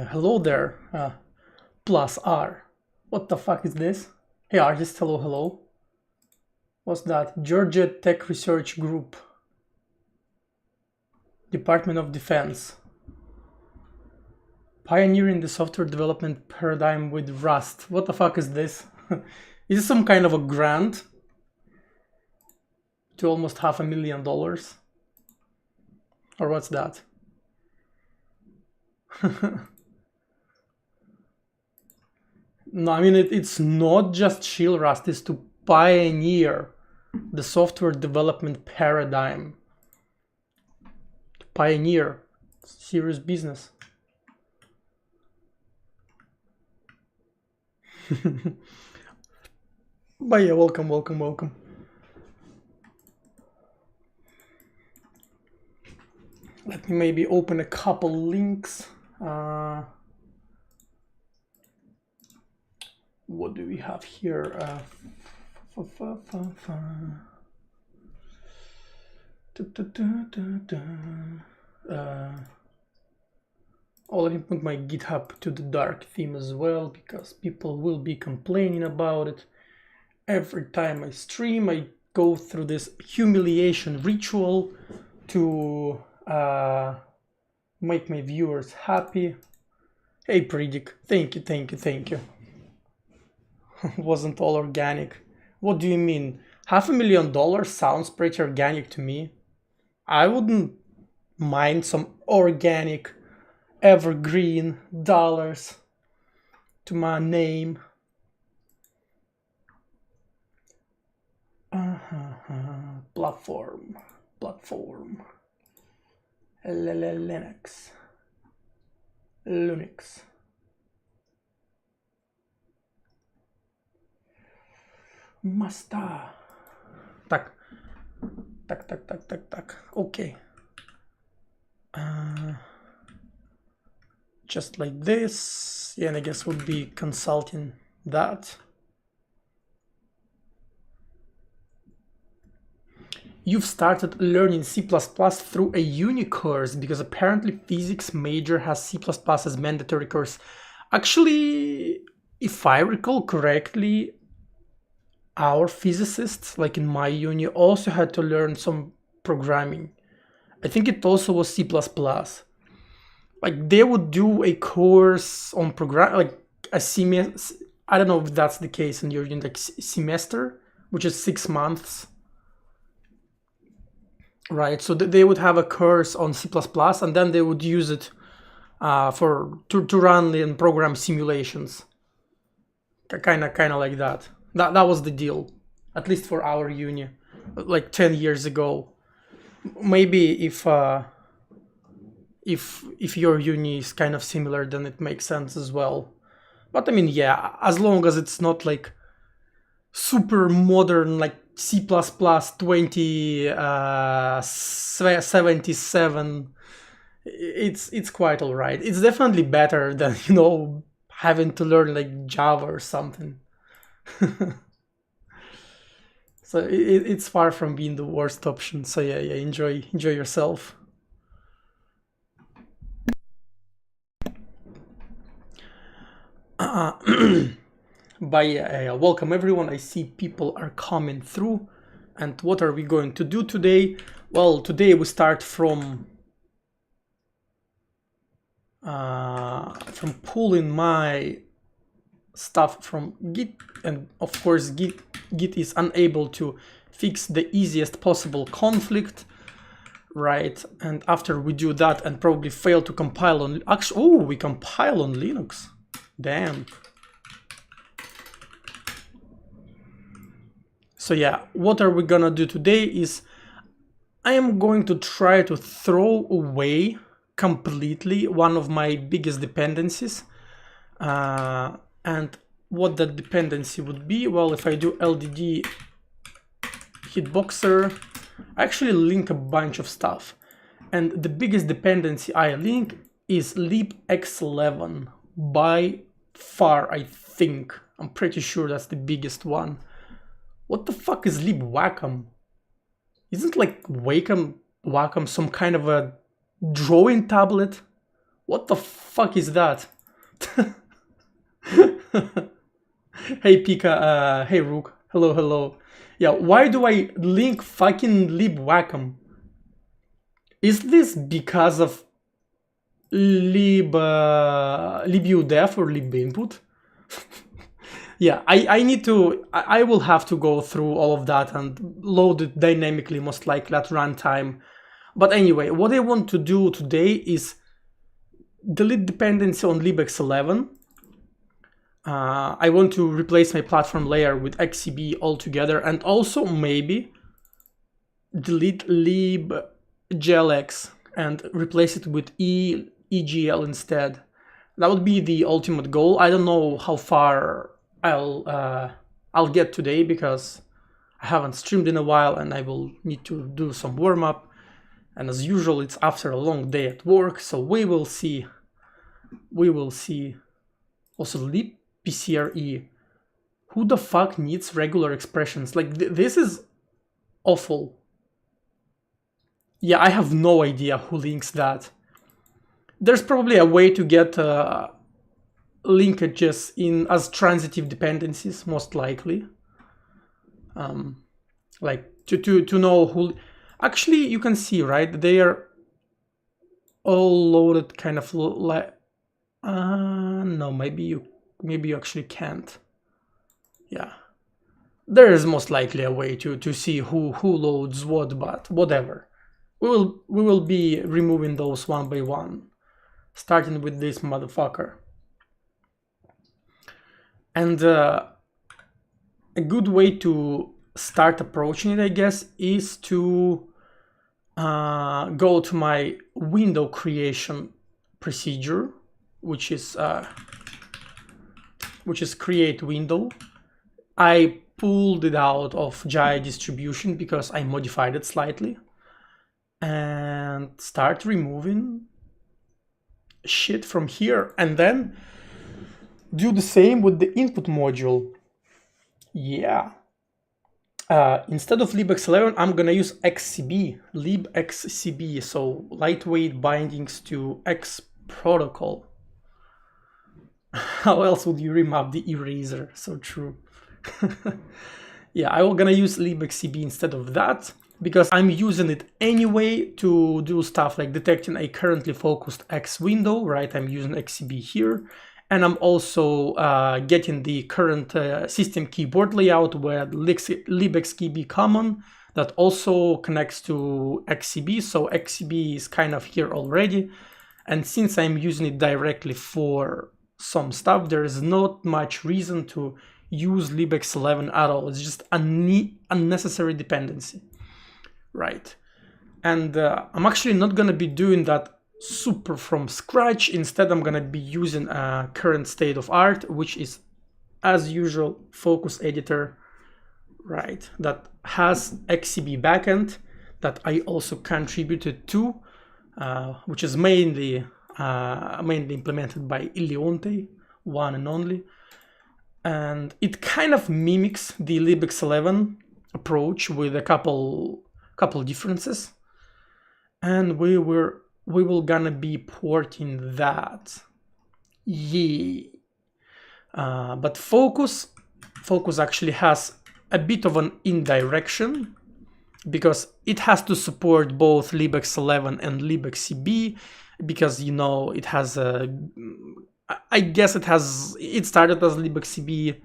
Hello there, plus R. What the fuck is this? Hey artist, hello, hello. What's that? Georgia Tech Research Group. Department of Defense. Pioneering the software development paradigm with Rust. What the fuck is this? Is this some kind of a grant? To almost $500,000? Or what's that? No, I mean, it's not just chill Rust, it's to pioneer the software development paradigm. To pioneer. Serious business. But yeah, welcome. Let me maybe open a couple links. What do we have here? Oh, let me put my GitHub to the dark theme as well, because people will be complaining about it. Every time I stream, I go through this humiliation ritual to make my viewers happy. Hey Predic, thank you. Wasn't all organic. What do you mean? $500,000 sounds pretty organic to me. I wouldn't mind some organic evergreen dollars to my name. Platform. Linux. Master. Так. Okay. Just like this. Yeah, and I guess would be consulting that. You've started learning C++ through a uni course because apparently physics major has C++ as mandatory course. Actually, if I recall correctly, our physicists, like in my uni, also had to learn some programming. I think it also was C++. Like they would do a course on program, like a semester. I don't know if that's the case in your uni, like semester, which is 6 months. Right, so they would have a course on C++ and then they would use it to run and program simulations. Kind of like that. That was the deal, at least for our uni, like 10 years ago. Maybe if your uni is kind of similar, then it makes sense as well. But I mean, yeah, as long as it's not like super modern, like C++ 2077, it's quite all right. It's definitely better than, having to learn like Java or something. So it's far from being the worst option. So yeah, enjoy yourself. But yeah, welcome everyone. I see people are coming through. And what are we going to do today? Well, today we start from pulling my stuff from Git, and of course Git is unable to fix the easiest possible conflict, right? And after we do that and probably fail to compile on, actually, we compile on Linux. Damn. So yeah, what are we gonna do today is I am going to try to throw away completely one of my biggest dependencies. And what that dependency would be, well, if I do LDD hitboxer, I actually link a bunch of stuff. And the biggest dependency I link is libx11 by far, I think. I'm pretty sure that's the biggest one. What the fuck is libwacom? Isn't like Wacom some kind of a drawing tablet? What the fuck is that? Hey Pika, hey Rook, hello, hello. Yeah, why do I link fucking libwacom? Is this because of libudef or libinput? Yeah, I need to, I will have to go through all of that and load it dynamically, most likely at runtime. But anyway, what I want to do today is delete dependency on libx11. I want to replace my platform layer with xcb altogether, and also maybe delete libglx and replace it with egl instead. That would be the ultimate goal. I don't know how far I'll get today because I haven't streamed in a while and I will need to do some warm-up. And as usual, it's after a long day at work, so we will see. We will see. Also, libpcre. Who the fuck needs regular expressions? Like, this is awful. Yeah, I have no idea who links that. There's probably a way to get linkages in as transitive dependencies, most likely. Like to know who. Actually, you can see, right? They are all loaded kind of like. No, maybe you actually can't. Yeah, there is most likely a way to see who loads what, but whatever. We will be removing those one by one, starting with this motherfucker. And a good way to start approaching it, I guess, is to go to my window creation procedure, which is create window. I pulled it out of Jai distribution because I modified it slightly, and start removing shit from here, and then do the same with the input module. Yeah. Instead of libx11, I'm gonna use xcb, libxcb, so lightweight bindings to X protocol. How else would you remap the eraser? So true. Yeah, I'm gonna use libxcb instead of that, because I'm using it anyway to do stuff like detecting a currently focused X window, right? I'm using xcb here. And I'm also getting the current system keyboard layout where libxcb common that also connects to xcb. So xcb is kind of here already. And since I'm using it directly for some stuff, there is not much reason to use libx11 at all. It's just an unnecessary dependency, right? And I'm actually not going to be doing that super from scratch. Instead, I'm gonna be using a current state of art, which is, as usual, focus editor, right? That has xcb backend that I also contributed to, which is mainly implemented by Ilionte, one and only. And it kind of mimics the libx11 approach with a couple differences. And we will gonna be porting that. Yeah. But focus actually has a bit of an indirection because it has to support both libx11 and libxcb, because you know it has a, I guess it started as libxcb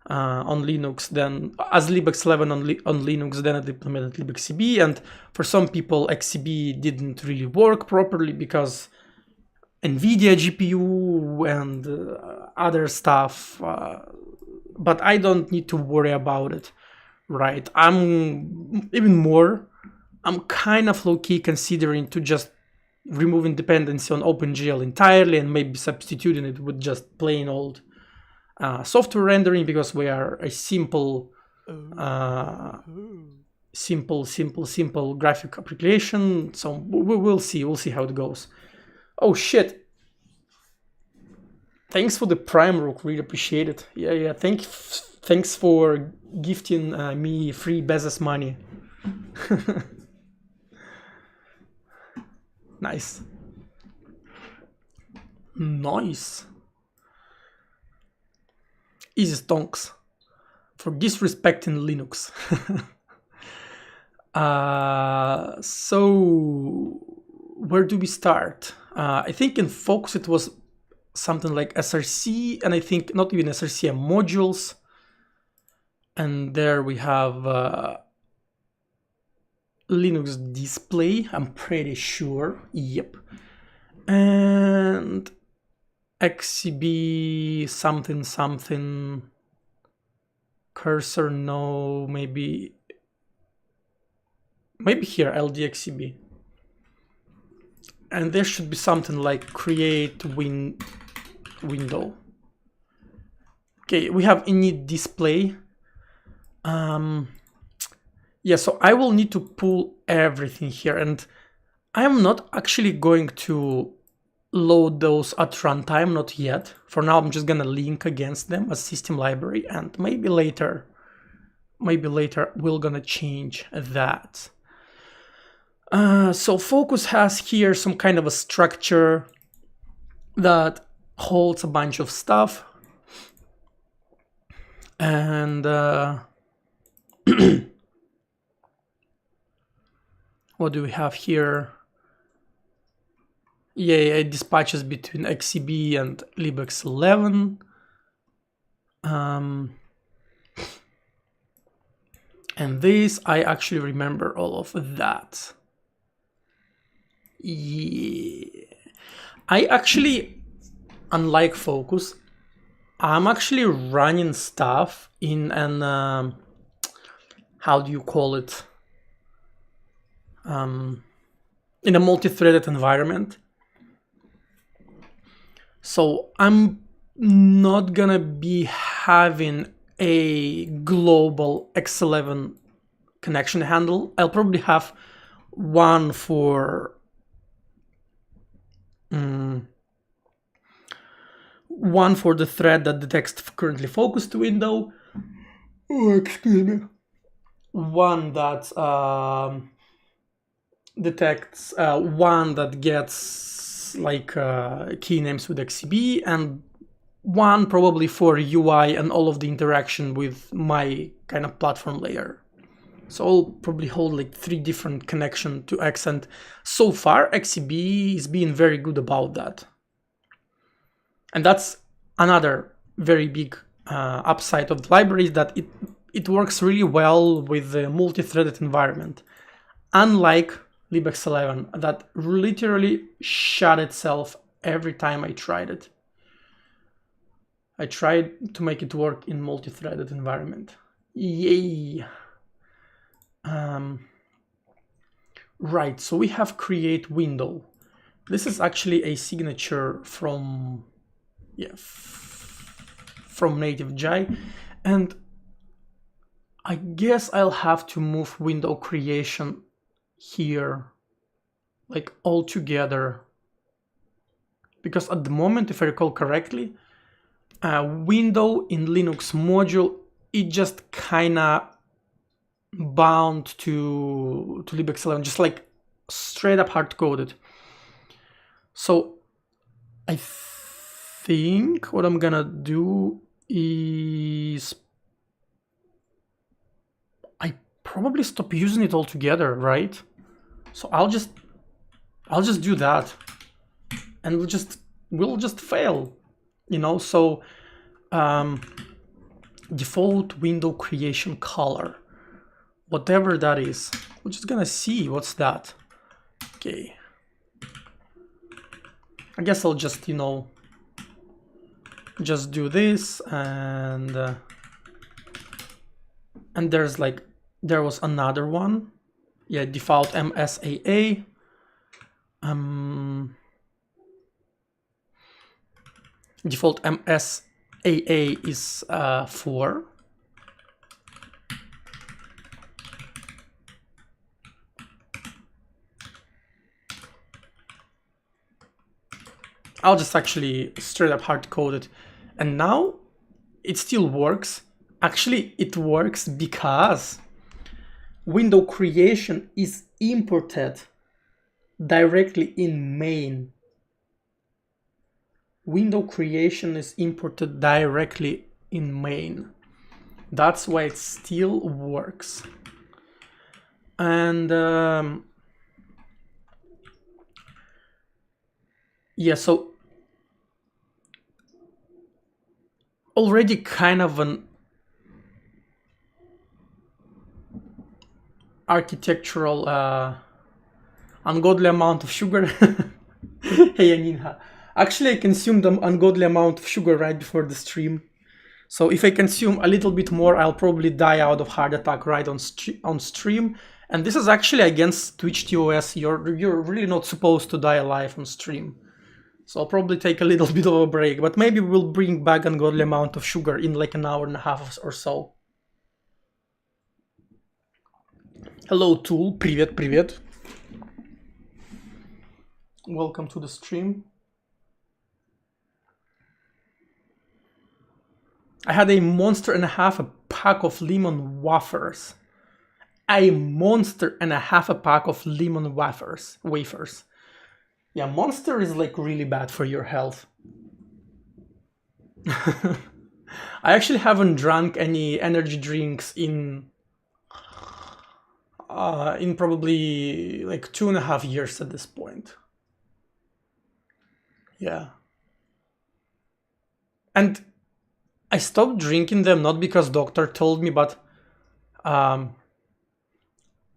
on Linux, then as libx11 on Linux, then it implemented libxcb, and for some people xcb didn't really work properly because NVIDIA GPU and other stuff, but I don't need to worry about it, right? I'm kind of low-key considering to just removing dependency on OpenGL entirely and maybe substituting it with just plain old software rendering, because we are a simple graphic application. So we'll see how it goes. Oh shit, thanks for the prime, Rook, really appreciate it. Yeah, thanks for gifting me free Bezos money. Nice. Nice. Easy stonks for disrespecting Linux. So where do we start? I think in Focus it was something like SRC, and I think not even SRC, modules. And there we have Linux display, I'm pretty sure. Yep. And XCB something cursor, no, maybe here LDXCB. And there should be something like create window. Okay, we have init display. Yeah, so I will need to pull everything here, and I'm not actually going to load those at runtime, not yet. For now, I'm just gonna link against them as system library, and maybe later we're gonna change that. So Focus has here some kind of a structure that holds a bunch of stuff, and what do we have here? Yeah, it dispatches between XCB and libx11. And this, I actually remember all of that. Yeah. I actually, unlike Focus, I'm actually running stuff in an, how do you call it? In a multi-threaded environment. So I'm not gonna be having a global X11 connection handle. I'll probably have one for the thread that detects currently focused window. Oh, excuse me. One that detects one that gets like key names with XCB, and one probably for UI and all of the interaction with my kind of platform layer. So I'll probably hold like 3 different connection to X, and so far XCB is being very good about that. And that's another very big upside of the library, is that it works really well with the multi-threaded environment. Unlike libx11, that literally shut itself every time I tried it. I tried to make it work in multi-threaded environment. Yay! Right, so we have create window. This is actually a signature from native Jai, and I guess I'll have to move window creation here, like all together, because at the moment, if I recall correctly, window in Linux module, it just kinda bound to libx11, just like straight up hard coded. So I think what I'm gonna do is I probably stop using it altogether, right? So I'll just do that, and we'll just fail, you know. So default window creation color, whatever that is, we're just gonna see what's that. Okay, I guess I'll just, you know, just do this, and there was another one. Yeah, default MSAA. Default MSAA is 4. I'll just actually straight up hard code it, and now it still works. Actually, it works because window creation is imported directly in main. window creation is imported directly in main. That's why it still works. And yeah, so already kind of an architectural ungodly amount of sugar. Hey Aninha, actually I consumed an ungodly amount of sugar right before the stream. So if I consume a little bit more, I'll probably die out of heart attack right on stream. And this is actually against Twitch TOS. You're really not supposed to die alive on stream. So I'll probably take a little bit of a break, but maybe we'll bring back ungodly amount of sugar in like an hour and a half or so. Hello Tool, привет, привет. Welcome to the stream. I had a monster and a half a pack of lemon wafers. A monster and a half a pack of lemon wafers. Yeah, monster is like really bad for your health. I actually haven't drunk any energy drinks in probably like 2.5 years at this point. Yeah. And I stopped drinking them not because doctor told me, but I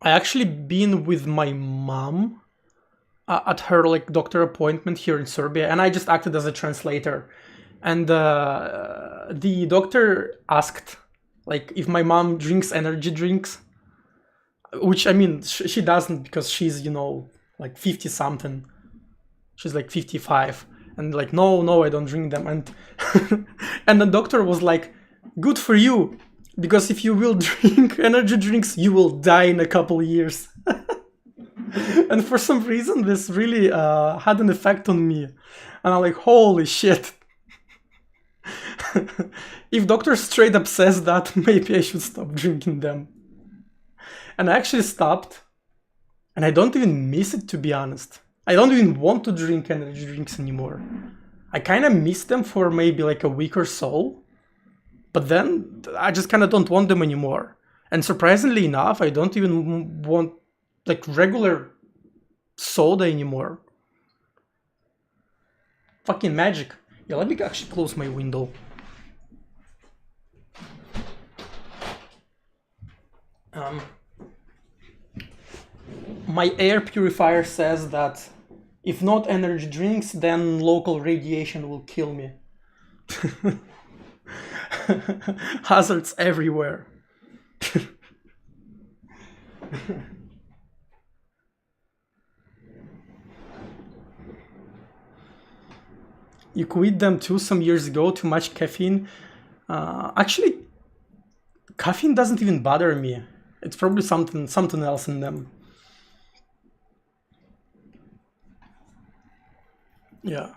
actually been with my mom at her like doctor appointment here in Serbia, and I just acted as a translator. And the doctor asked like if my mom drinks energy drinks, which I mean she doesn't because she's, you know, like 50 something. She's like 55. And like, no, I don't drink them. And and the doctor was like, good for you, because if you will drink energy drinks, you will die in a couple years. And for some reason, this really had an effect on me. And I'm like, holy shit. If doctor straight up says that, maybe I should stop drinking them. And I actually stopped. And I don't even miss it, to be honest. I don't even want to drink energy drinks anymore. I kind of miss them for maybe like a week or so, but then I just kind of don't want them anymore. And surprisingly enough, I don't even want like regular soda anymore. Fucking magic. Yeah, let me actually close my window. My air purifier says that if not energy drinks, then local radiation will kill me. Hazards everywhere. You quit them too some years ago, too much caffeine. Actually, caffeine doesn't even bother me. It's probably something else in them. Yeah.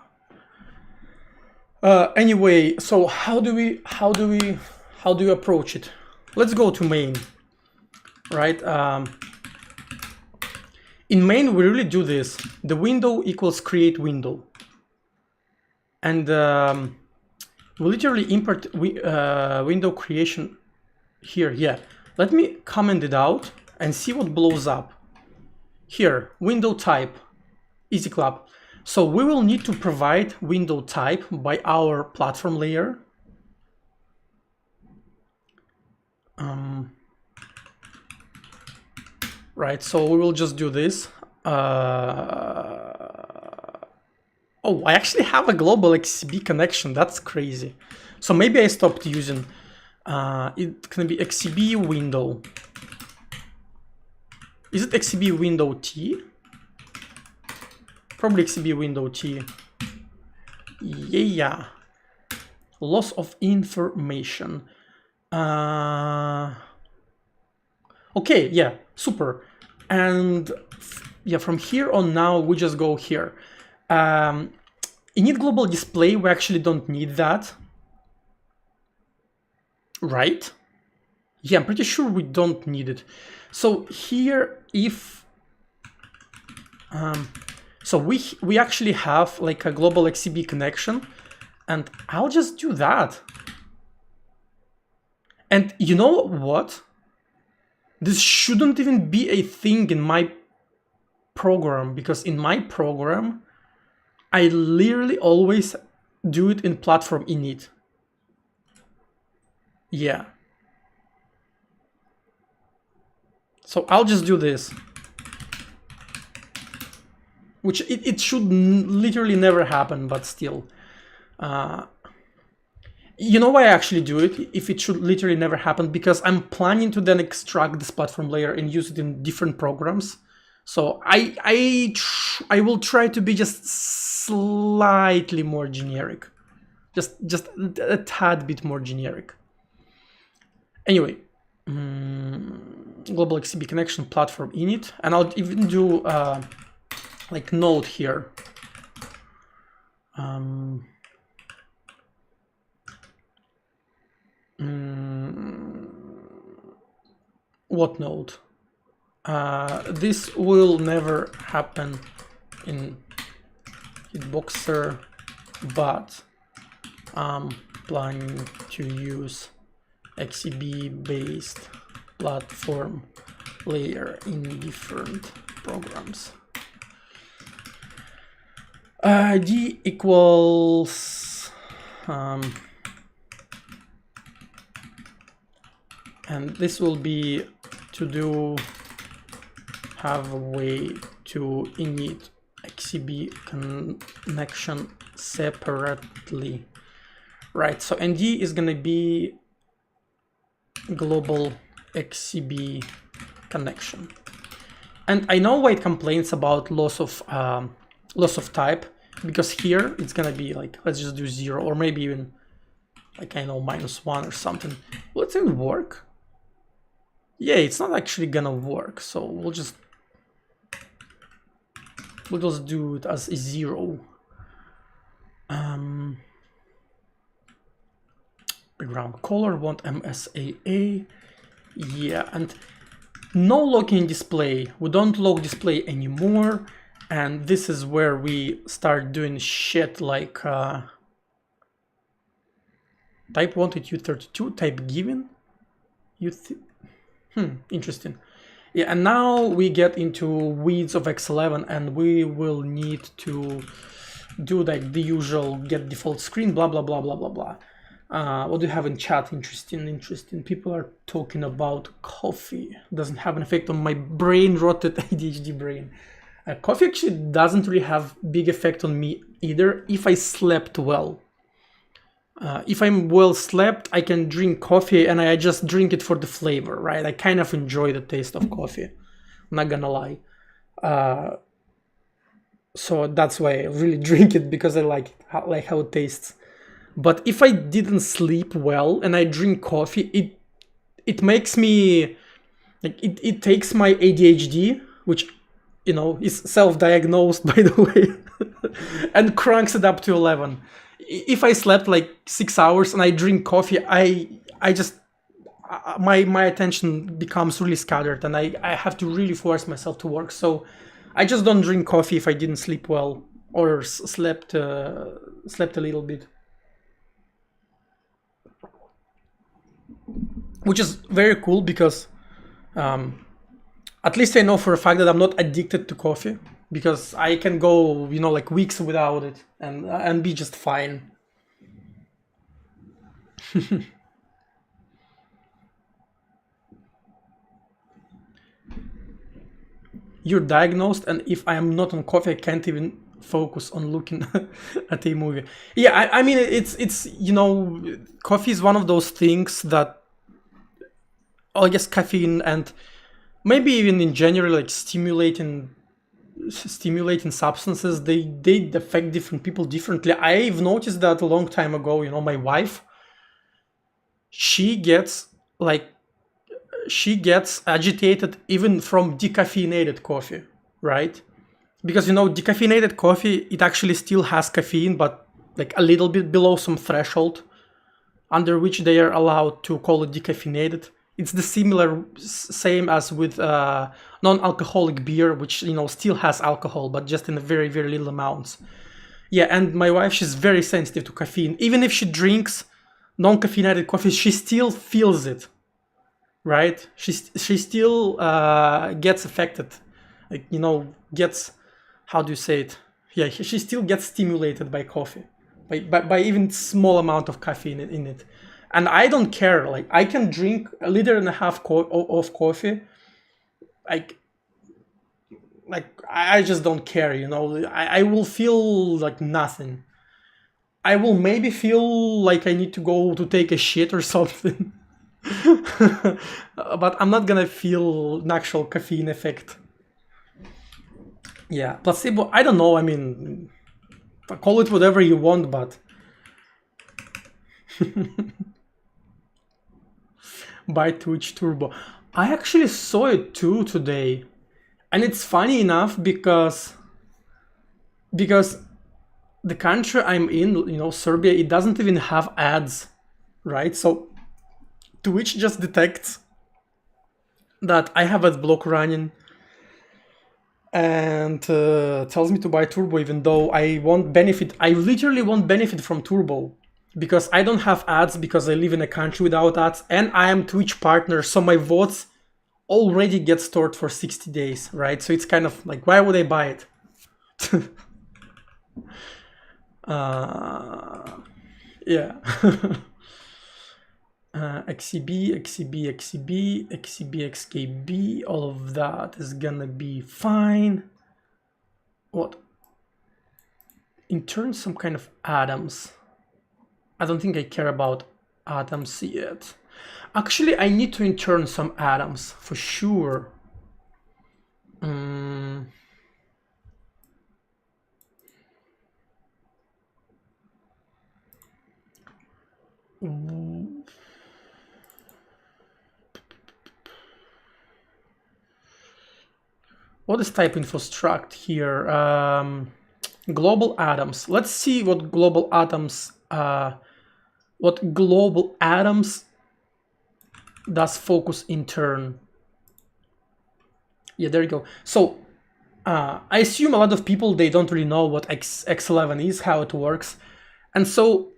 Anyway, so how do you approach it? Let's go to main, right? In main, we really do this. The window equals create window, and we literally import window creation here. Yeah, let me comment it out and see what blows up. Here, window type, easy clap. So we will need to provide window type by our platform layer. Right, so we will just do this. Oh, I actually have a global XCB connection. That's crazy. So maybe I stopped using. It can be XCB window. Is it XCB window T? Probably XCB window T. Yeah. Loss of information. Okay, yeah, super. And yeah, from here on now, we just go here. Init global display, we actually don't need that. Right? Yeah, I'm pretty sure we don't need it. So here, if... so we actually have like a global XCB connection, and I'll just do that. And you know what? This shouldn't even be a thing in my program, because in my program, I literally always do it in platform init. Yeah. So I'll just do this. Which it should literally never happen, but still. You know why I actually do it, if it should literally never happen? Because I'm planning to then extract this platform layer and use it in different programs. So I will try to be just slightly more generic. Just a tad bit more generic. Anyway, global XCB connection platform init, and I'll even do like node here. What node? This will never happen in Hitboxer, but I'm planning to use XCB based platform layer in different programs. D equals and this will be to do have a way to init XCB connection separately, right? So ND is gonna be global XCB connection, and I know why it complains about loss of type, because here it's gonna be like, let's just do 0, or maybe even like, I know, -1 or something. Will it even work? Yeah, it's not actually gonna work, so we'll just do it as a 0. Background color, want MSAA. Yeah, and no locking display. We don't lock display anymore, and this is where we start doing shit like type wanted U32, type given. Interesting. Yeah, and now we get into weeds of X11, and we will need to do like the usual get default screen, blah blah blah blah blah blah. What do you have in chat? Interesting. People are talking about coffee. Doesn't have an effect on my brain rotted ADHD brain. Coffee actually doesn't really have big effect on me either if I slept well. If I'm well slept, I can drink coffee and I just drink it for the flavor, right? I kind of enjoy the taste of coffee, I'm not gonna lie. So that's why I really drink it, because I like how it tastes. But if I didn't sleep well and I drink coffee, it makes me like it takes my ADHD, which, you know, is self-diagnosed by the way, and cranks it up to 11. If I slept like 6 hours and I drink coffee, I just my attention becomes really scattered, and I have to really force myself to work. So I just don't drink coffee if I didn't sleep well or slept a little bit, which is very cool, because at least I know for a fact that I'm not addicted to coffee, because I can go, you know, like weeks without it and be just fine. You're diagnosed, and if I am not on coffee, I can't even focus on looking at a movie. Yeah, I mean, it's you know, coffee is one of those things that, I guess caffeine and maybe even in general, like stimulating substances, they affect different people differently. I've noticed that a long time ago. You know, my wife, she gets agitated even from decaffeinated coffee, right? Because, you know, decaffeinated coffee, it actually still has caffeine, but like a little bit below some threshold under which they are allowed to call it decaffeinated. It's the same as with non-alcoholic beer, which, you know, still has alcohol, but just in a very, very little amounts. Yeah, and my wife, she's very sensitive to caffeine. Even if she drinks non-caffeinated coffee, she still feels it, right? She still gets affected, like, gets, how do you say it? Yeah, she still gets stimulated by coffee, by even small amount of caffeine in it. And I don't care. Like, I can drink a liter and a half of coffee. Like, I just don't care. I will feel like nothing. I will maybe feel like I need to go to take a shit or something. But I'm not gonna feel an actual caffeine effect. Yeah, placebo, I don't know. I mean, call it whatever you want, but buy Twitch Turbo. I actually saw it too today. And it's funny enough because the country I'm in, Serbia, it doesn't even have ads, right? So Twitch just detects that I have ad block running and tells me to buy Turbo, even though I won't benefit. I literally won't benefit from Turbo because I don't have ads, because I live in a country without ads, and I am Twitch partner, so my votes already get stored for 60 days, right? So it's kind of like, why would I buy it? Yeah. XCB, XCB, XCB, XCB, XKB, all of that is gonna be fine. What? Intern some kind of atoms. I don't think I care about atoms yet. Actually, I need to intern some atoms for sure. What is type info struct here? Global atoms. Let's see what global atoms does focus intern. Yeah, there you go. So I assume a lot of people, they don't really know what X11 is, how it works. And so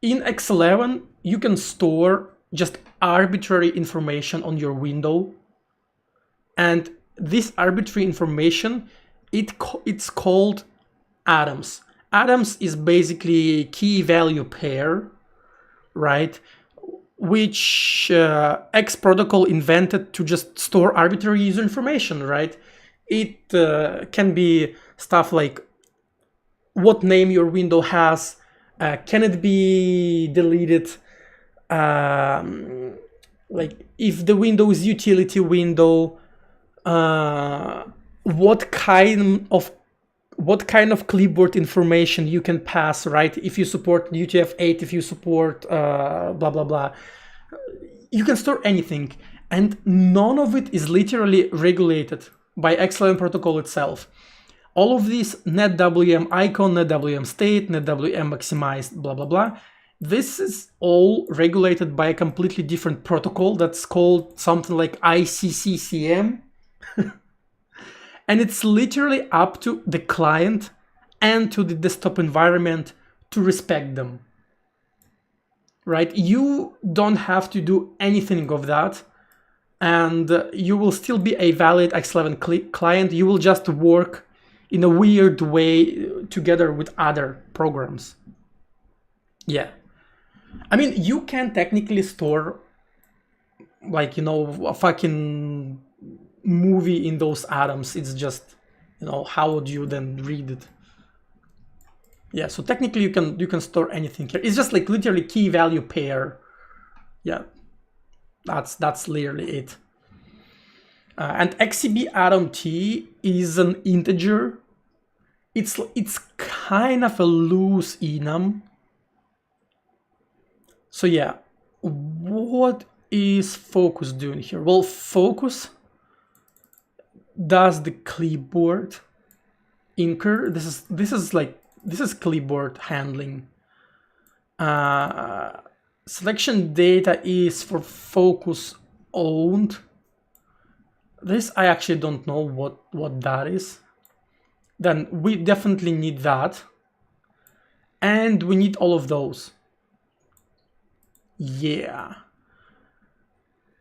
in X11, you can store just arbitrary information on your window. And this arbitrary information, it's called atoms. Atoms is basically key value pair, right? Which X protocol invented to just store arbitrary user information, right? It can be stuff like what name your window has, can it be deleted, like if the window is utility window, what kind of clipboard information you can pass, right? If you support UTF-8, if you support blah blah blah, you can store anything, and none of it is literally regulated by X11 protocol itself. All of these netwm icon, netwm state, netwm maximized, blah blah blah, this is all regulated by a completely different protocol that's called something like ICCCM. And it's literally up to the client and to the desktop environment to respect them, right? You don't have to do anything of that, and you will still be a valid X11 client. You will just work in a weird way together with other programs. Yeah. I mean, you can technically store, like, a fucking movie in those atoms. It's just, how would you then read it? Yeah, so technically you can store anything here. It's just like literally key value pair. Yeah, that's literally it. And XCB atom T is an integer. It's kind of a loose enum. So yeah, what is focus doing here? Well, focus does the clipboard inker. This is clipboard handling. Selection data is for focus owned. This I actually don't know what that is. Then we definitely need that. And we need all of those. Yeah.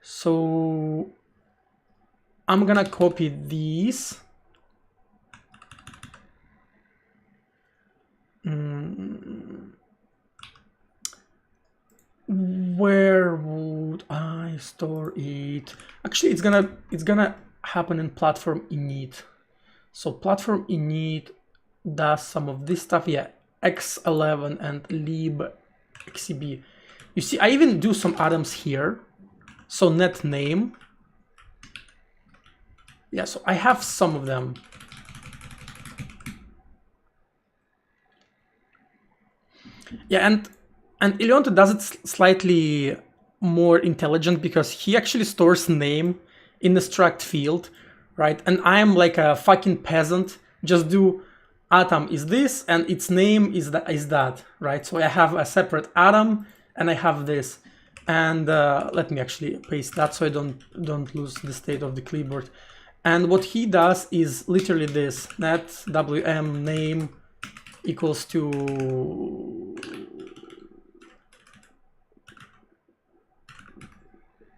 So I'm gonna copy these. Where would I store it? Actually, it's gonna happen in platform init. So platform init does some of this stuff. Yeah, x11 and lib xcb. You see, I even do some atoms here. So net name. Yeah, so I have some of them. Yeah, and Ilionto does it slightly more intelligent because he actually stores name in the struct field, right? And I'm like a fucking peasant. Just do atom is this and its name is that, right? So I have a separate atom and I have this. And let me actually paste that so I don't lose the state of the clipboard. And what he does is literally this: net wm name equals to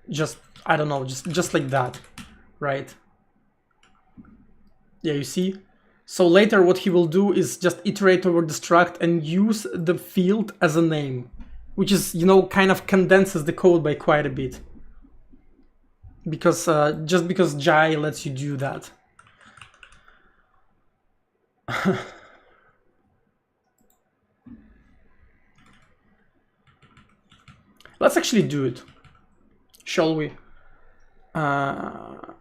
just, I don't know, just like that, right? Yeah, you see? So later what he will do is just iterate over the struct and use the field as a name, which is, you know, kind of condenses the code by quite a bit. Because just because Jai lets you do that. Let's actually do it. Shall we? How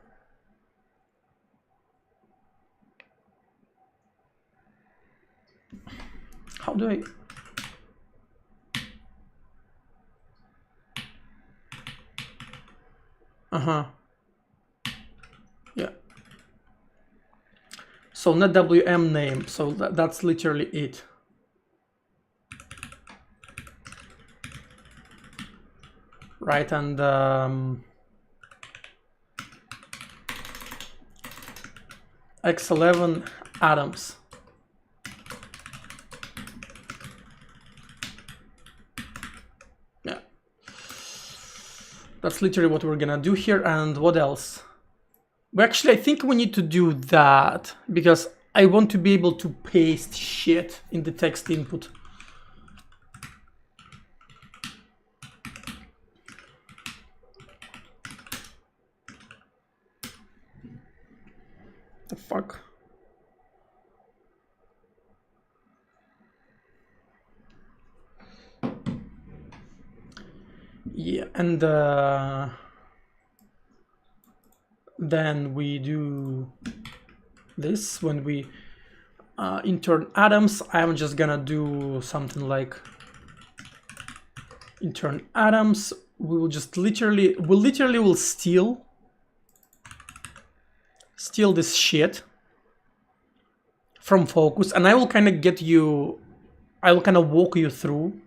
do I... Yeah. So net wm name, so that's literally it. Right, and x11 atoms. Yeah. That's literally what we're gonna do here. And what else? Well, actually, I think we need to do that because I want to be able to paste shit in the text input. The fuck? Yeah, and then we do this when we intern atoms. I'm just gonna do something like intern atoms. We will just literally will steal this shit from focus, and I will kind of get you, I will kind of walk you through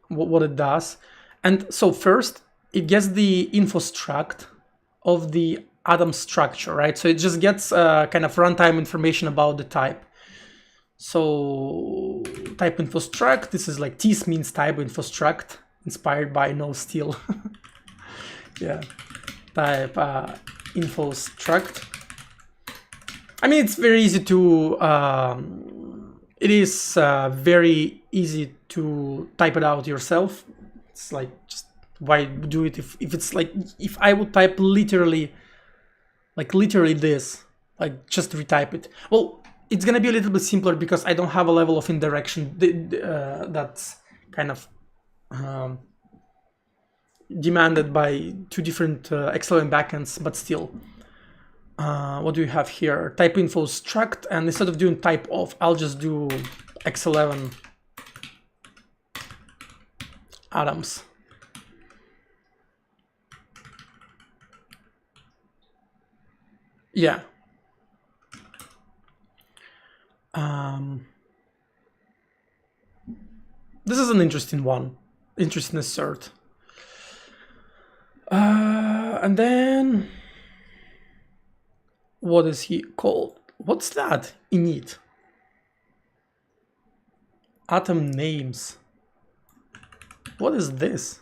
what it does. And so first it gets the info struct of the atom structure, right? So it just gets kind of runtime information about the type. So type info struct, this is like TIS means type info struct, inspired by no steal. Yeah, type info struct. I mean, it's very easy to it is very easy to type it out yourself. It's like, just why do it if it's like, if I would type literally this, like just retype it. Well, it's gonna be a little bit simpler because I don't have a level of indirection that's kind of demanded by two different X11 backends, but still. What do we have here? Type info struct, and instead of doing type of, I'll just do X11 atoms. Yeah. This is an interesting one. Interesting assert. And then what is he called? What's that? Init. Atom names. What is this?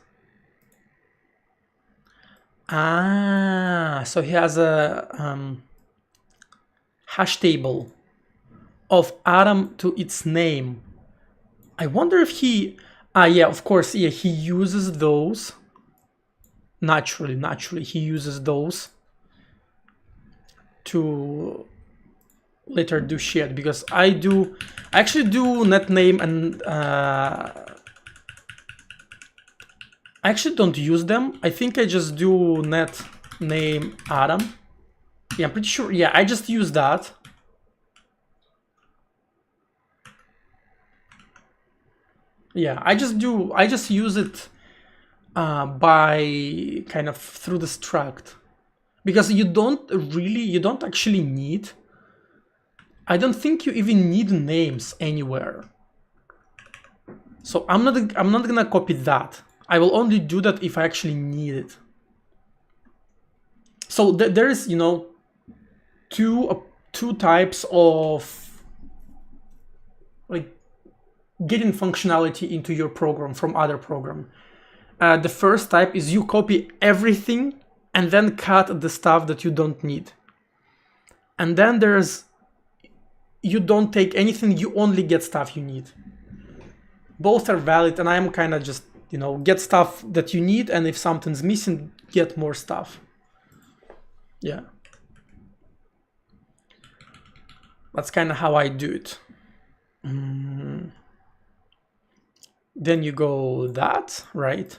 Ah, so he has a hash table of atom to its name. I wonder if he... yeah, of course, yeah, he uses those. Naturally, he uses those to later do shit, because I actually do net name, and I actually don't use them. I think I just do net name atom. Yeah, I'm pretty sure. Yeah, I just use that. Yeah, I just use it by kind of through the struct, because you don't actually need, I don't think you even need names anywhere. So I'm not gonna copy that. I will only do that if I actually need it. So there is, you know, two types of like getting functionality into your program from other program. The first type is you copy everything and then cut the stuff that you don't need. And then there's you don't take anything, you only get stuff you need. Both are valid, and I'm kind of just, you know, get stuff that you need, and if something's missing, get more stuff. Yeah. That's kind of how I do it. Then you go that, right?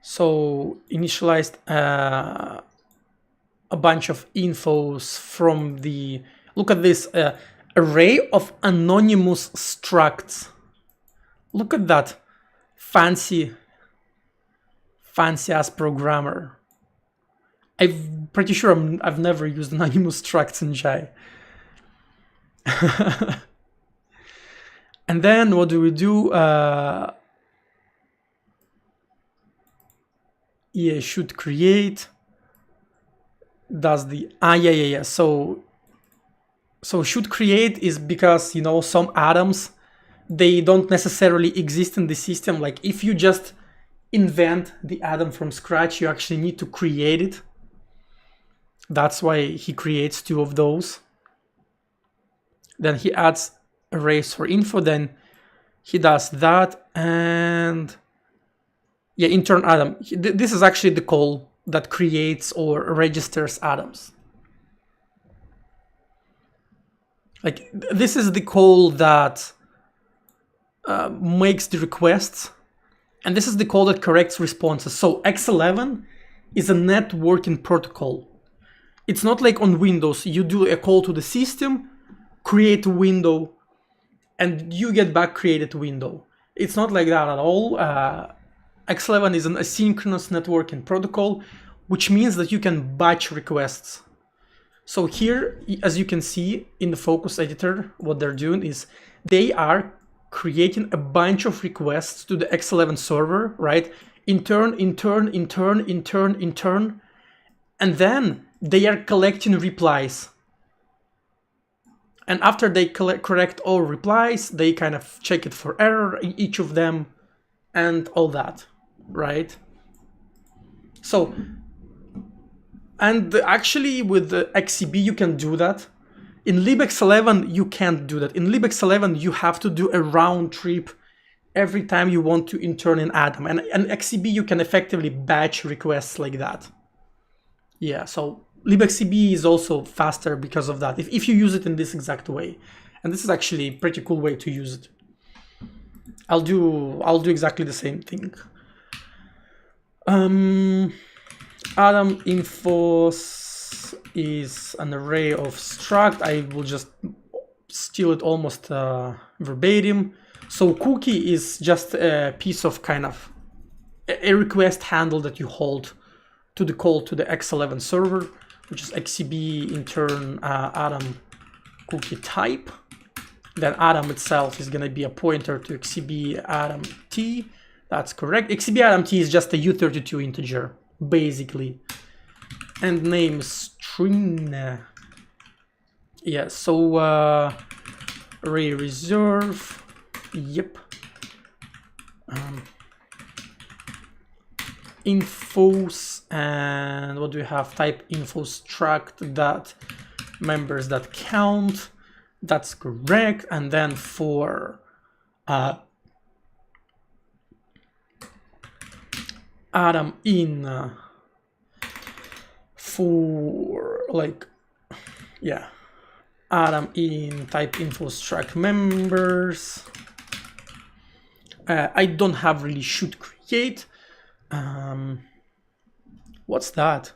So initialized a bunch of infos from the, look at this array of anonymous structs. Look at that fancy ass programmer. I'm pretty sure I've never used anonymous structs in Jai. And then what do we do? Yeah, should create. Does the yeah. So should create is because, you know, some atoms, they don't necessarily exist in the system. Like if you just invent the atom from scratch, you actually need to create it. That's why he creates two of those. Then he adds arrays for info, then he does that, and yeah, intern atom. This is actually the call that creates or registers atoms. Like this is the call that makes the requests, and this is the call that corrects responses. So X11 is a networking protocol. It's not like on Windows, you do a call to the system, create a window, and you get back created window. It's not like that at all. X11 is an asynchronous networking protocol, which means that you can batch requests. So here, as you can see in the focus editor, what they're doing is they are creating a bunch of requests to the X11 server, right? Intern, and then they are collecting replies. And after they correct all replies, they kind of check it for error in each of them and all that, right? So, and actually with the XCB you can do that. In libx11 you can't do that. In libx11 you have to do a round trip every time you want to intern an atom. And XCB you can effectively batch requests like that. Yeah, so libxcb is also faster because of that, if you use it in this exact way. And this is actually a pretty cool way to use it. I'll do exactly the same thing. Atom infos is an array of struct. I will just steal it almost verbatim. So cookie is just a piece of kind of a request handle that you hold to the call to the X11 server, which is XCB intern atom cookie type. Then atom itself is going to be a pointer to XCB atom t. That's correct. XCB atom t is just a U32 integer, basically. And name string. Yeah, so array reserve, yep, infos, and what do we have? Type info struct that members that count, that's correct. And then for Adam in for like, yeah, Adam in type info struct members. I don't have really should create. What's that?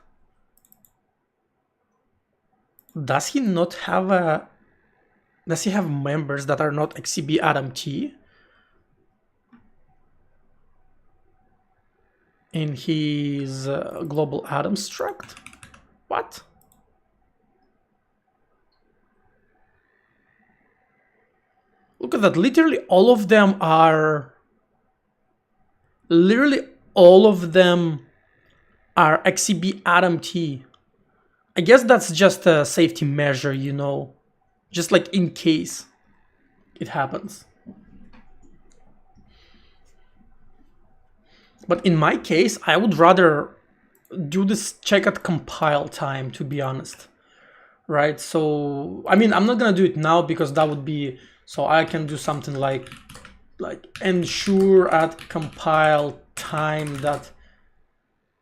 Does he not have a, does he have members that are not XCB Adam T in his global Adam struct? What? Look at that, literally all of them are, XCB Adam T. I guess that's just a safety measure, you know, just like in case it happens. But in my case, I would rather do this check at compile time, to be honest, right? So, I mean, I'm not gonna do it now because that would be, so I can do something like ensure at compile time that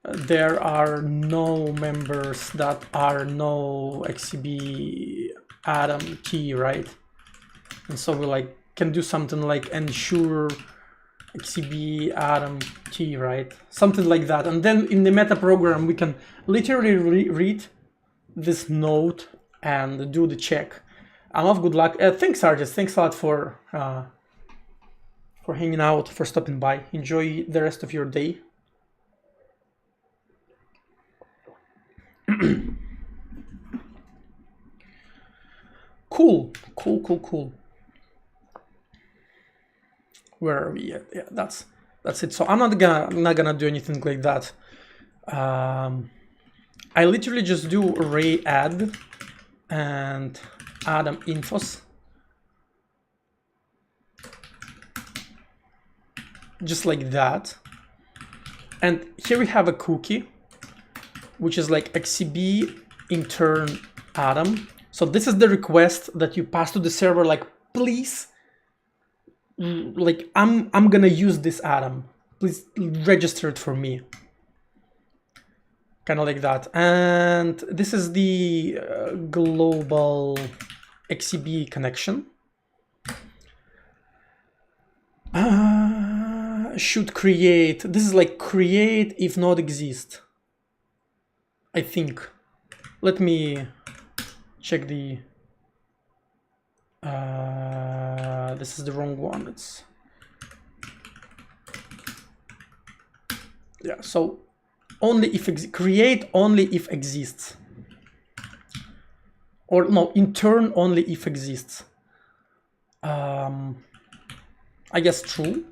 there are no members that are no XCB Adam T, right? And so we like can do something like ensure XCB Adam T, right? Something like that. And then in the meta program, we can literally read this note and do the check. I'm off, good luck. Thanks, Artis. Thanks a lot for hanging out, for stopping by. Enjoy the rest of your day. Cool. Where are we at? Yeah, that's it. So I'm not gonna do anything like that. I literally just do array add and Adam infos, just like that. And here we have a cookie, which is like XCB intern Adam. So this is the request that you pass to the server, like, please, like, I'm gonna use this Adam, please register it for me, kind of like that. And this is the global XCB connection. Should create, this is like create if not exist, I think. Let me check the this is the wrong one. It's, yeah, so only if create only if exists, or no, intern only if exists. I guess true.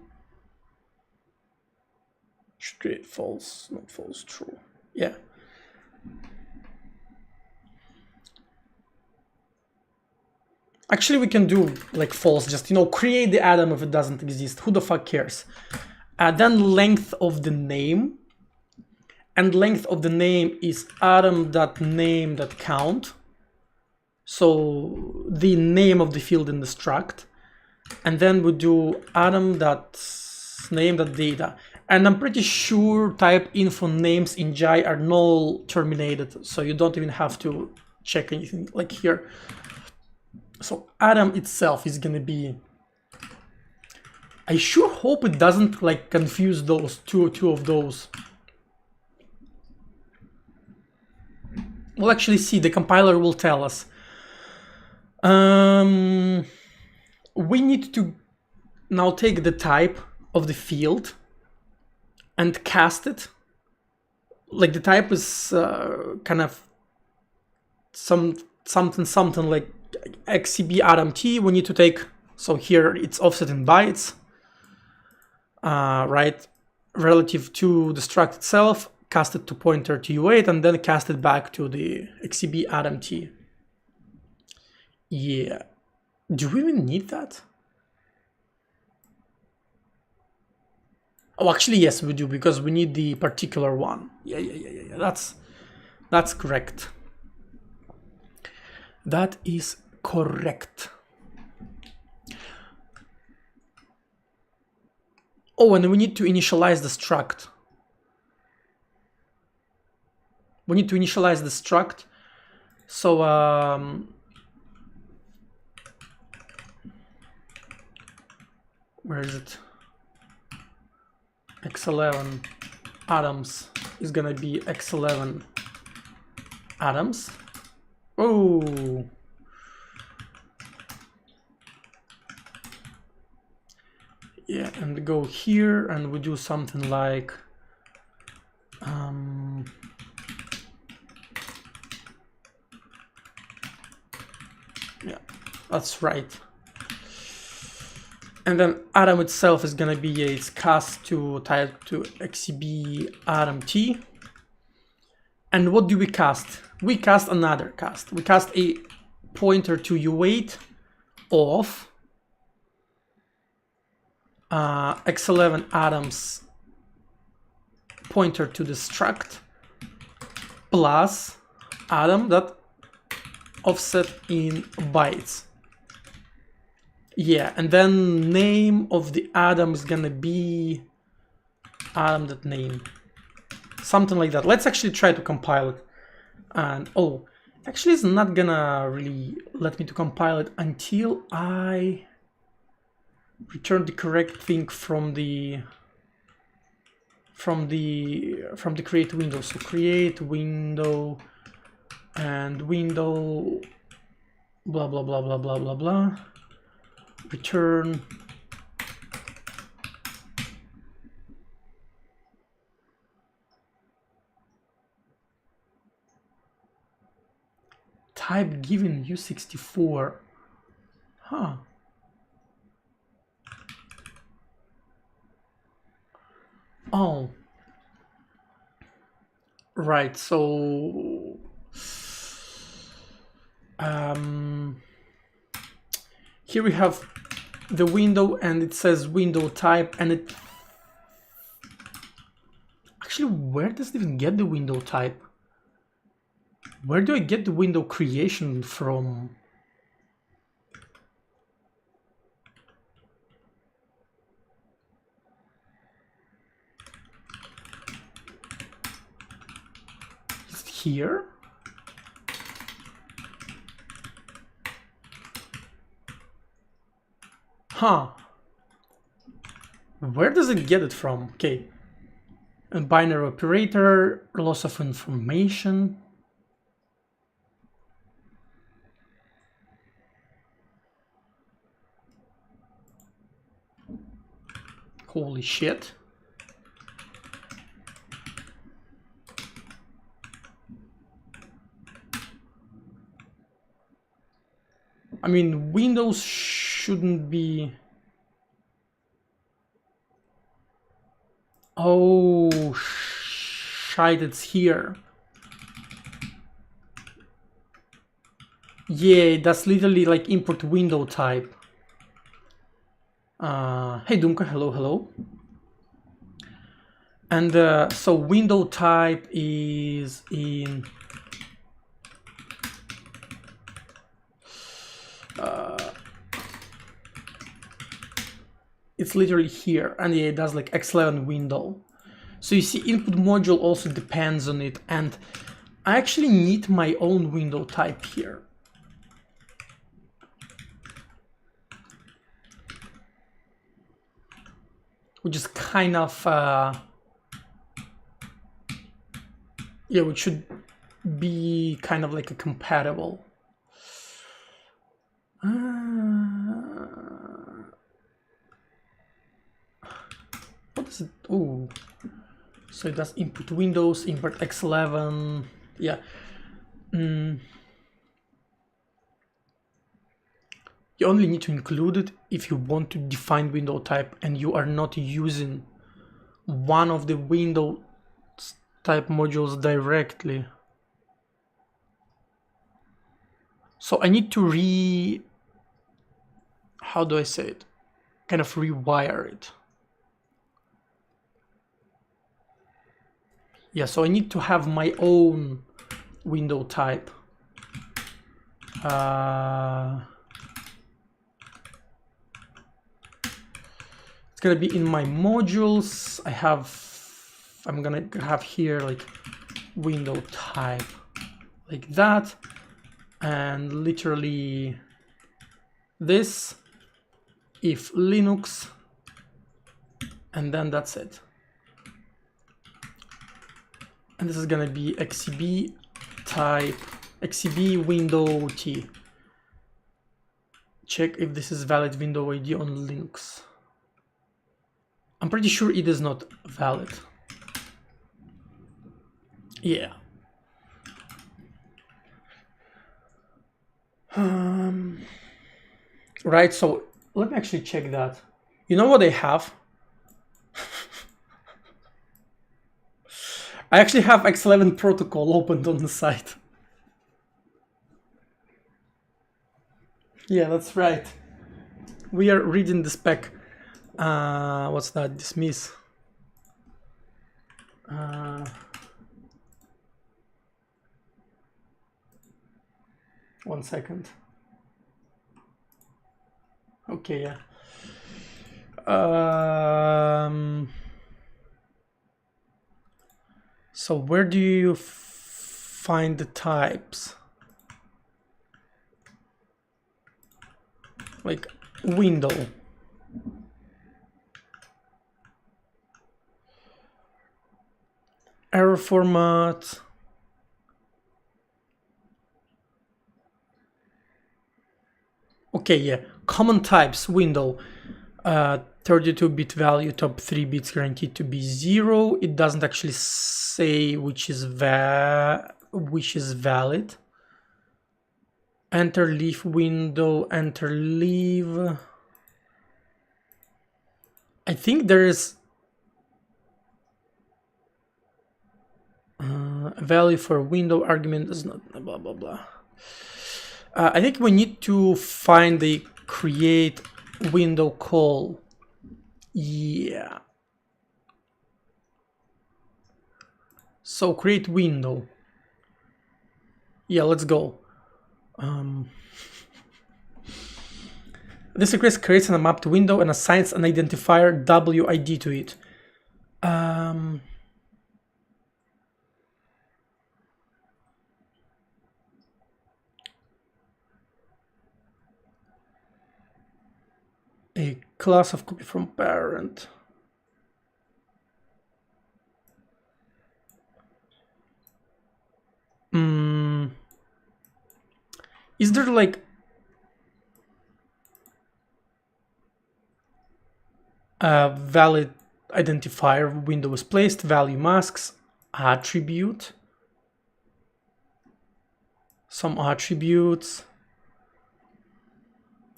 Should create false, not false, true. Yeah. Actually, we can do like false, just, you know, create the Adam if it doesn't exist. Who the fuck cares? Then length of the name. And length of the name is Adam.name.count. So the name of the field in the struct. And then we do Adam.name.data. And I'm pretty sure type info names in Jai are null terminated. So you don't even have to check anything like here. So Adam itself is gonna be, I sure hope it doesn't like confuse those two of those. We'll actually see, the compiler will tell us. We need to now take the type of the field and cast it. Like the type is kind of something like XCB Adam T. We need to take, so here it's offset in bytes, right, relative to the struct itself, cast it to pointer to U8, and then cast it back to the XCB Adam T. Yeah, Do we even need that? Oh, actually, yes, we do, because we need the particular one. Yeah. That's correct. That is correct. Oh, and we need to initialize the struct. We need to initialize the struct. So, where is it? x11 atoms is gonna be x11 atoms. Oh. Yeah, and go here and we do something like yeah, that's right. And then atom itself is gonna be its cast to type to xcb atom t. And what do we cast? We cast another cast. We cast a pointer to u8 of x11 atoms pointer to the struct plus atom that offset in bytes. Yeah, and then name of the atom is gonna be atom.name. Something like that. Let's actually try to compile it. And oh, actually it's not gonna really let me to compile it until I return the correct thing from the create window. So create window and window blah blah blah blah blah blah blah return type given u64. Huh. Oh, right. So here we have the window and it says window type, and it actually, where does it even get the window type? Where do I get the window creation from? Is it here? Huh. Where does it get it from? Okay. A binary operator, loss of information. Holy shit. I mean, Windows shouldn't be... Oh, shite, it's here. Yeah, that's literally like import window type. Hey Dumka, hello. And so window type is in... it's literally here, and yeah, it does like x11 window. So you see, input module also depends on it, and I actually need my own window type here. Which is kind of, yeah, which should be kind of like a compatible. What is it? Oh, so it does input windows, import x11. Yeah. You only need to include it if you want to define window type and you are not using one of the window type modules directly. So I need to how do I say it? Kind of rewire it. Yeah, so I need to have my own window type. It's gonna be in my modules. I'm gonna have here like window type like that, and literally this if Linux, and then that's it. And this is gonna be xcb type xcb window t. Check if this is valid window ID on Linux. I'm pretty sure it is not valid. Yeah. Right, so let me actually check that. You know what I have? I actually have X11 protocol opened on the site. Yeah, that's right. We are reading the spec. What's that? Dismiss. 1 second. Okay, yeah. So where do you find the types? Like window. Error format. Okay, yeah. Common types window. 32-bit value, top 3 bits guaranteed to be 0. It doesn't actually say which is valid. Enter leave window, enter leave. I think there is value for window argument is not blah blah blah. I think we need to find the create window call. Yeah. So create window. Yeah, let's go. This request creates an unmapped window and assigns an identifier WID to it. A class of copy from parent. Is there like a valid identifier window is placed, value masks, attribute, some attributes.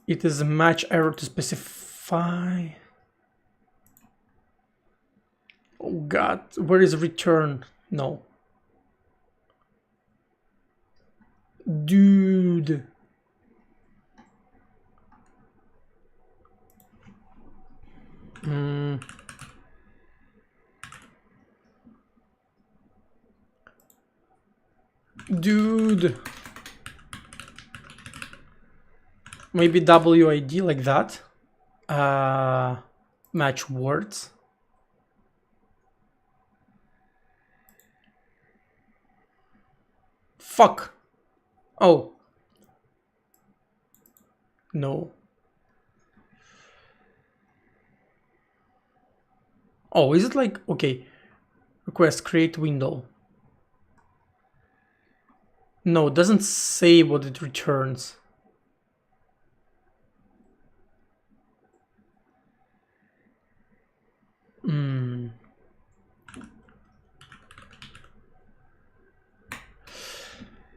It is a match error to specify. Oh god, where is return? No. Dude. Dude. Maybe WID like that. Match words. Fuck. Oh. No. Oh, is it like, okay. Request create window. No, it doesn't say what it returns.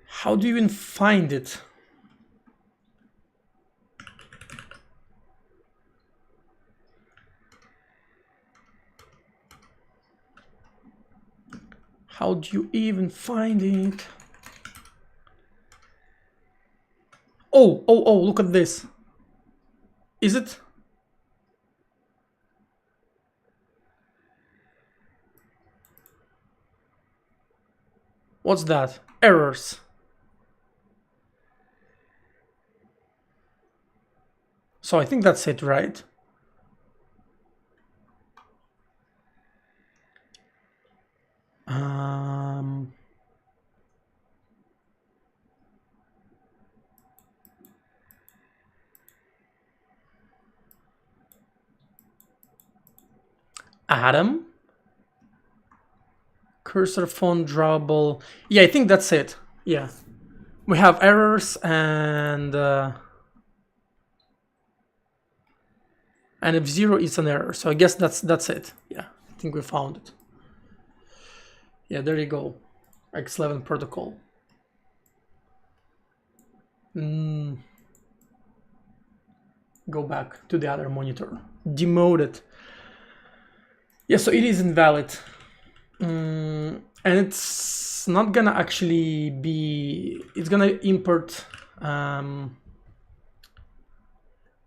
How do you even find it? How do you even find it? Oh, look at this. is it? What's that? Errors. So I think that's it, right? Adam? Cursor font drawable. Yeah, I think that's it. Yeah. We have errors and if 0 is an error. So I guess that's it. Yeah, I think we found it. Yeah, there you go. X11 protocol. Go back to the other monitor. Demoted. Yeah, so it is invalid. And it's not gonna actually be, it's gonna import,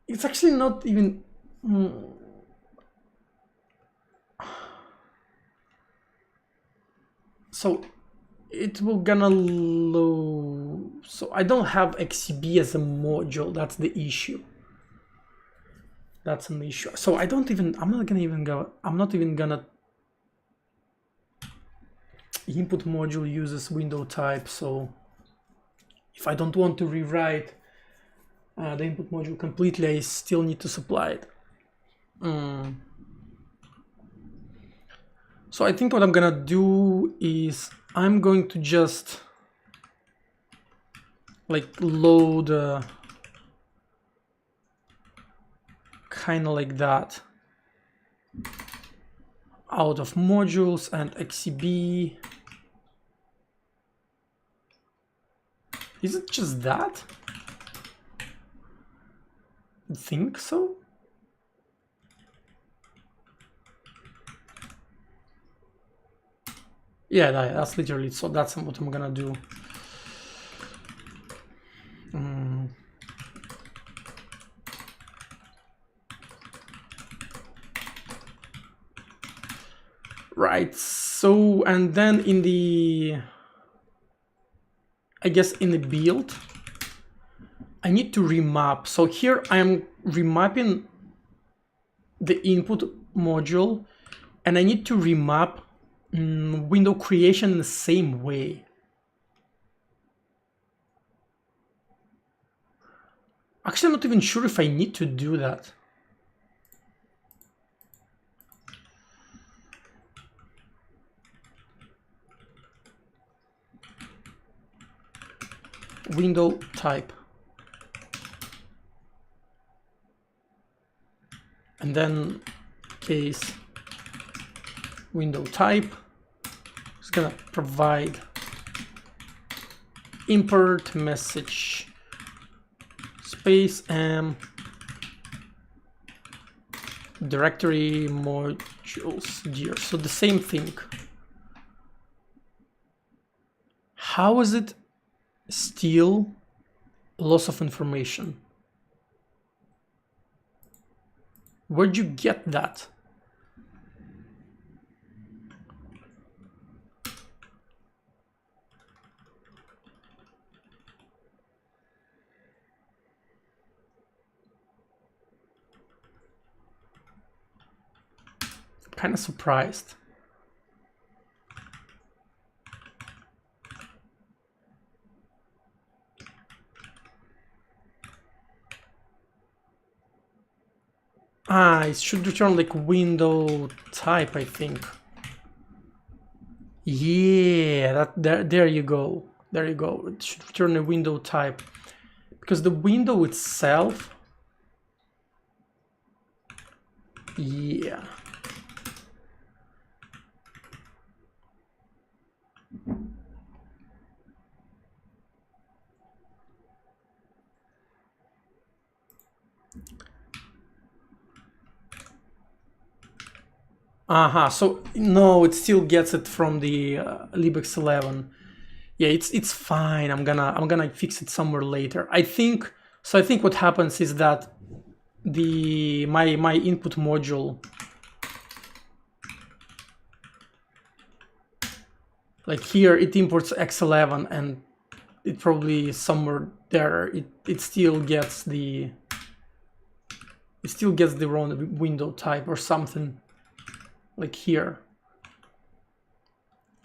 it's actually not even, so it will gonna load, so I don't have XCB as a module, that's the issue. That's an issue. So I don't even, I'm not even gonna input module uses window type, so if I don't want to rewrite the input module completely, I still need to supply it. So I think what I'm gonna do is I'm going to just like load kind of like that out of modules and XCB. Is it just that? I think so. Yeah, that's literally, so that's what I'm gonna do. Right, so, and then in the, I guess in the build, I need to remap. So here I am remapping the input module, and I need to remap window creation in the same way. Actually, I'm not even sure if I need to do that. Window type. And then case window type is gonna provide import message space and directory modules gear. So the same thing. How is it still loss of information? Where'd you get that? I'm kind of surprised. It should return like window type, I think. Yeah, there you go. There you go. It should return a window type. Because the window itself, yeah. So no, it still gets it from the libx11. Yeah, it's fine. I'm gonna fix it somewhere later. I think what happens is that my input module. Like here it imports X11 and it probably somewhere there it still gets the wrong window type or something, like here.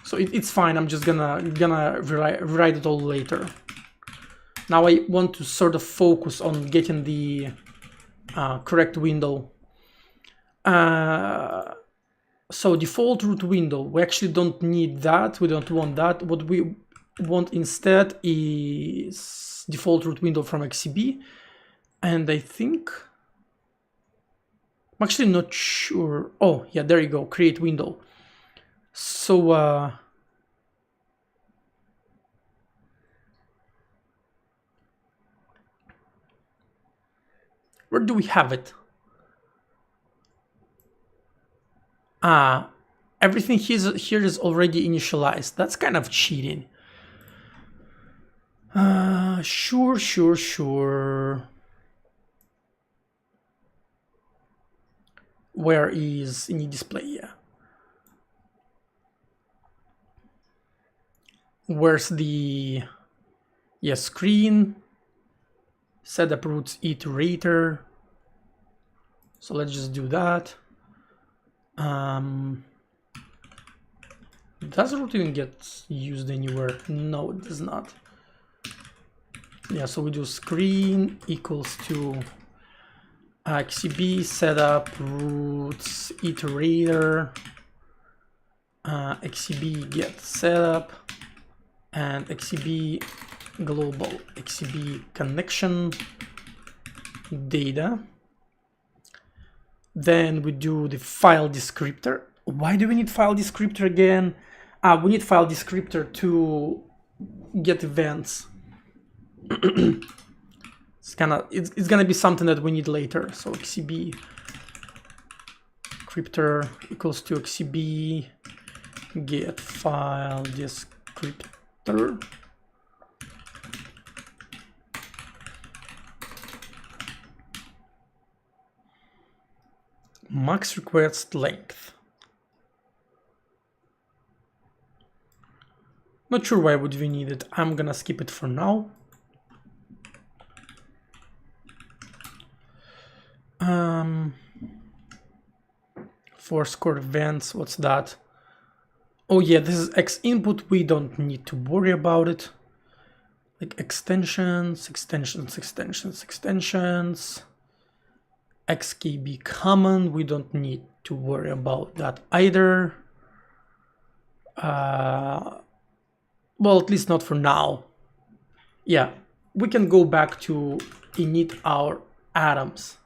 So it's fine. I'm just gonna rewrite it all later. Now I want to sort of focus on getting the correct window. So default root window, we actually don't need that. We don't want that. What we want instead is default root window from XCB. And I think, I'm actually not sure. Oh yeah, there you go, create window. So where do we have it? Everything here is already initialized. That's kind of cheating. Sure. Where is init display? Yeah. Where's the screen? Setup roots iterator. So let's just do that. Does root even get used anywhere? No, it does not. Yeah, so we do screen equals to XCB setup roots iterator, XCB get setup, and XCB global XCB connection data. Then we do the file descriptor. Why do we need file descriptor again? We need file descriptor to get events. It's gonna be something that we need later. So XCB descriptor equals to XCB get file descriptor. Max request length. Not sure why would we need it. I'm gonna skip it for now. Force core events, what's that? Oh yeah, this is X input. We don't need to worry about it. Like extensions. XKB common, we don't need to worry about that either. Well, at least not for now. Yeah, we can go back to init our atoms.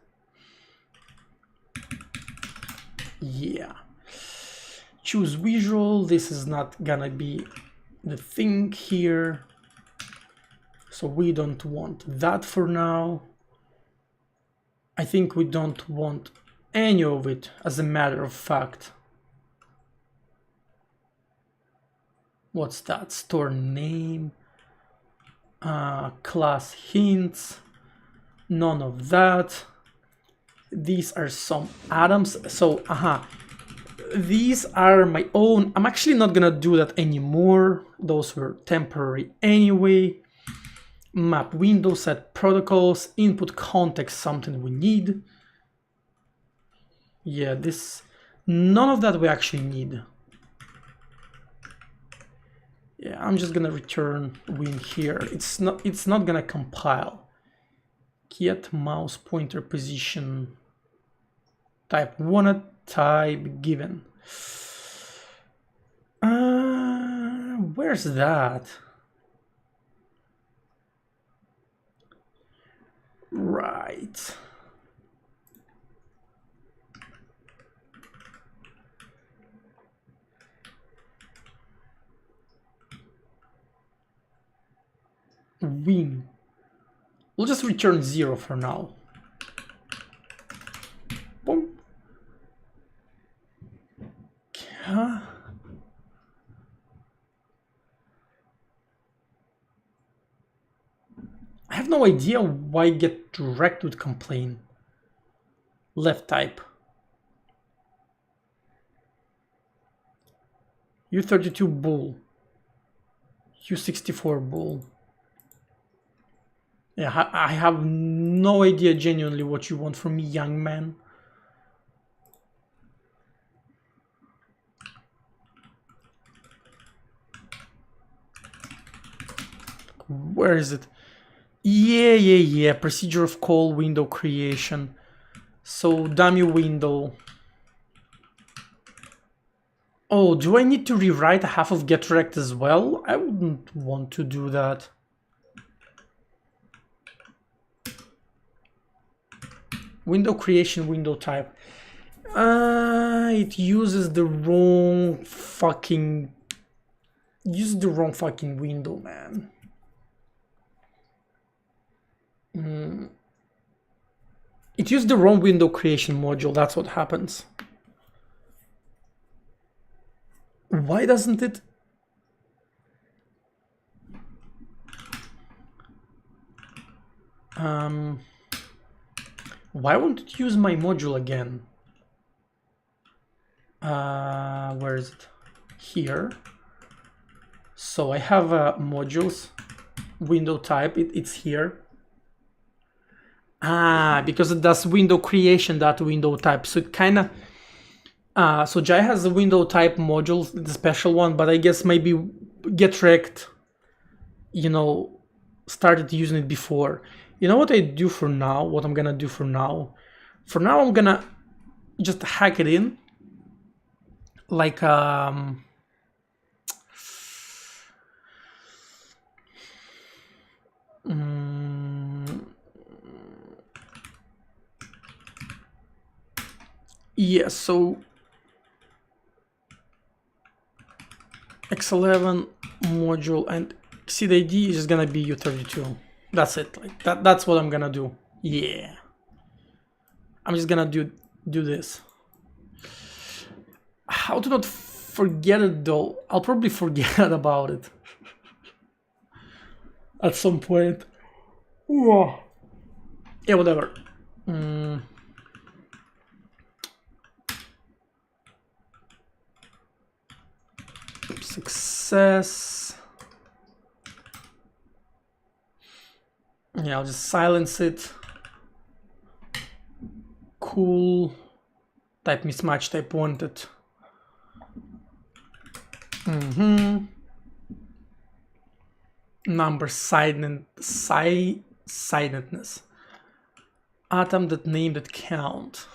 Yeah. Choose visual. This is not gonna be the thing here. So we don't want that for now. I think we don't want any of it, as a matter of fact. What's that? Store name, class hints, none of that. These are some atoms. So, these are my own. I'm actually not gonna do that anymore. Those were temporary anyway. Map window, set protocols, input context, something we need. Yeah, none of that we actually need. Yeah, I'm just gonna return win here. It's not gonna compile. Get mouse pointer position. Type wanted, type given. Where's that? Right. Win. We'll just return 0 for now. Boom. I have no idea why get direct would complain. left type. U32 bull. U64 bull. Yeah, I have no idea genuinely what you want from me, young man. Where is it? Yeah. Procedure of call window creation. So dummy window. Oh, do I need to rewrite half of getRect as well? I wouldn't want to do that. Window creation, window type. It uses the wrong fucking... window, man. It used the wrong window creation module, that's what happens. Why doesn't it? Why won't it use my module again? Where is it? Here. So I have modules, window type, it's here. Because it does window creation, that window type. So it kind of... so Jai has a window type module, the special one, but I guess maybe getRect, you know, started using it before. You know what I do for now? What I'm gonna do for now? For now, I'm gonna just hack it in. Like, yeah, so X11 module and exceed ID is just gonna be U32. That's it. Like that's what I'm gonna do. Yeah. I'm just gonna do this. How to not forget it though? I'll probably forget about it at some point. Yeah, whatever. Success. Yeah, I'll just silence it. Cool. Type mismatch, type wanted. Number sidedness. Atom that name that count.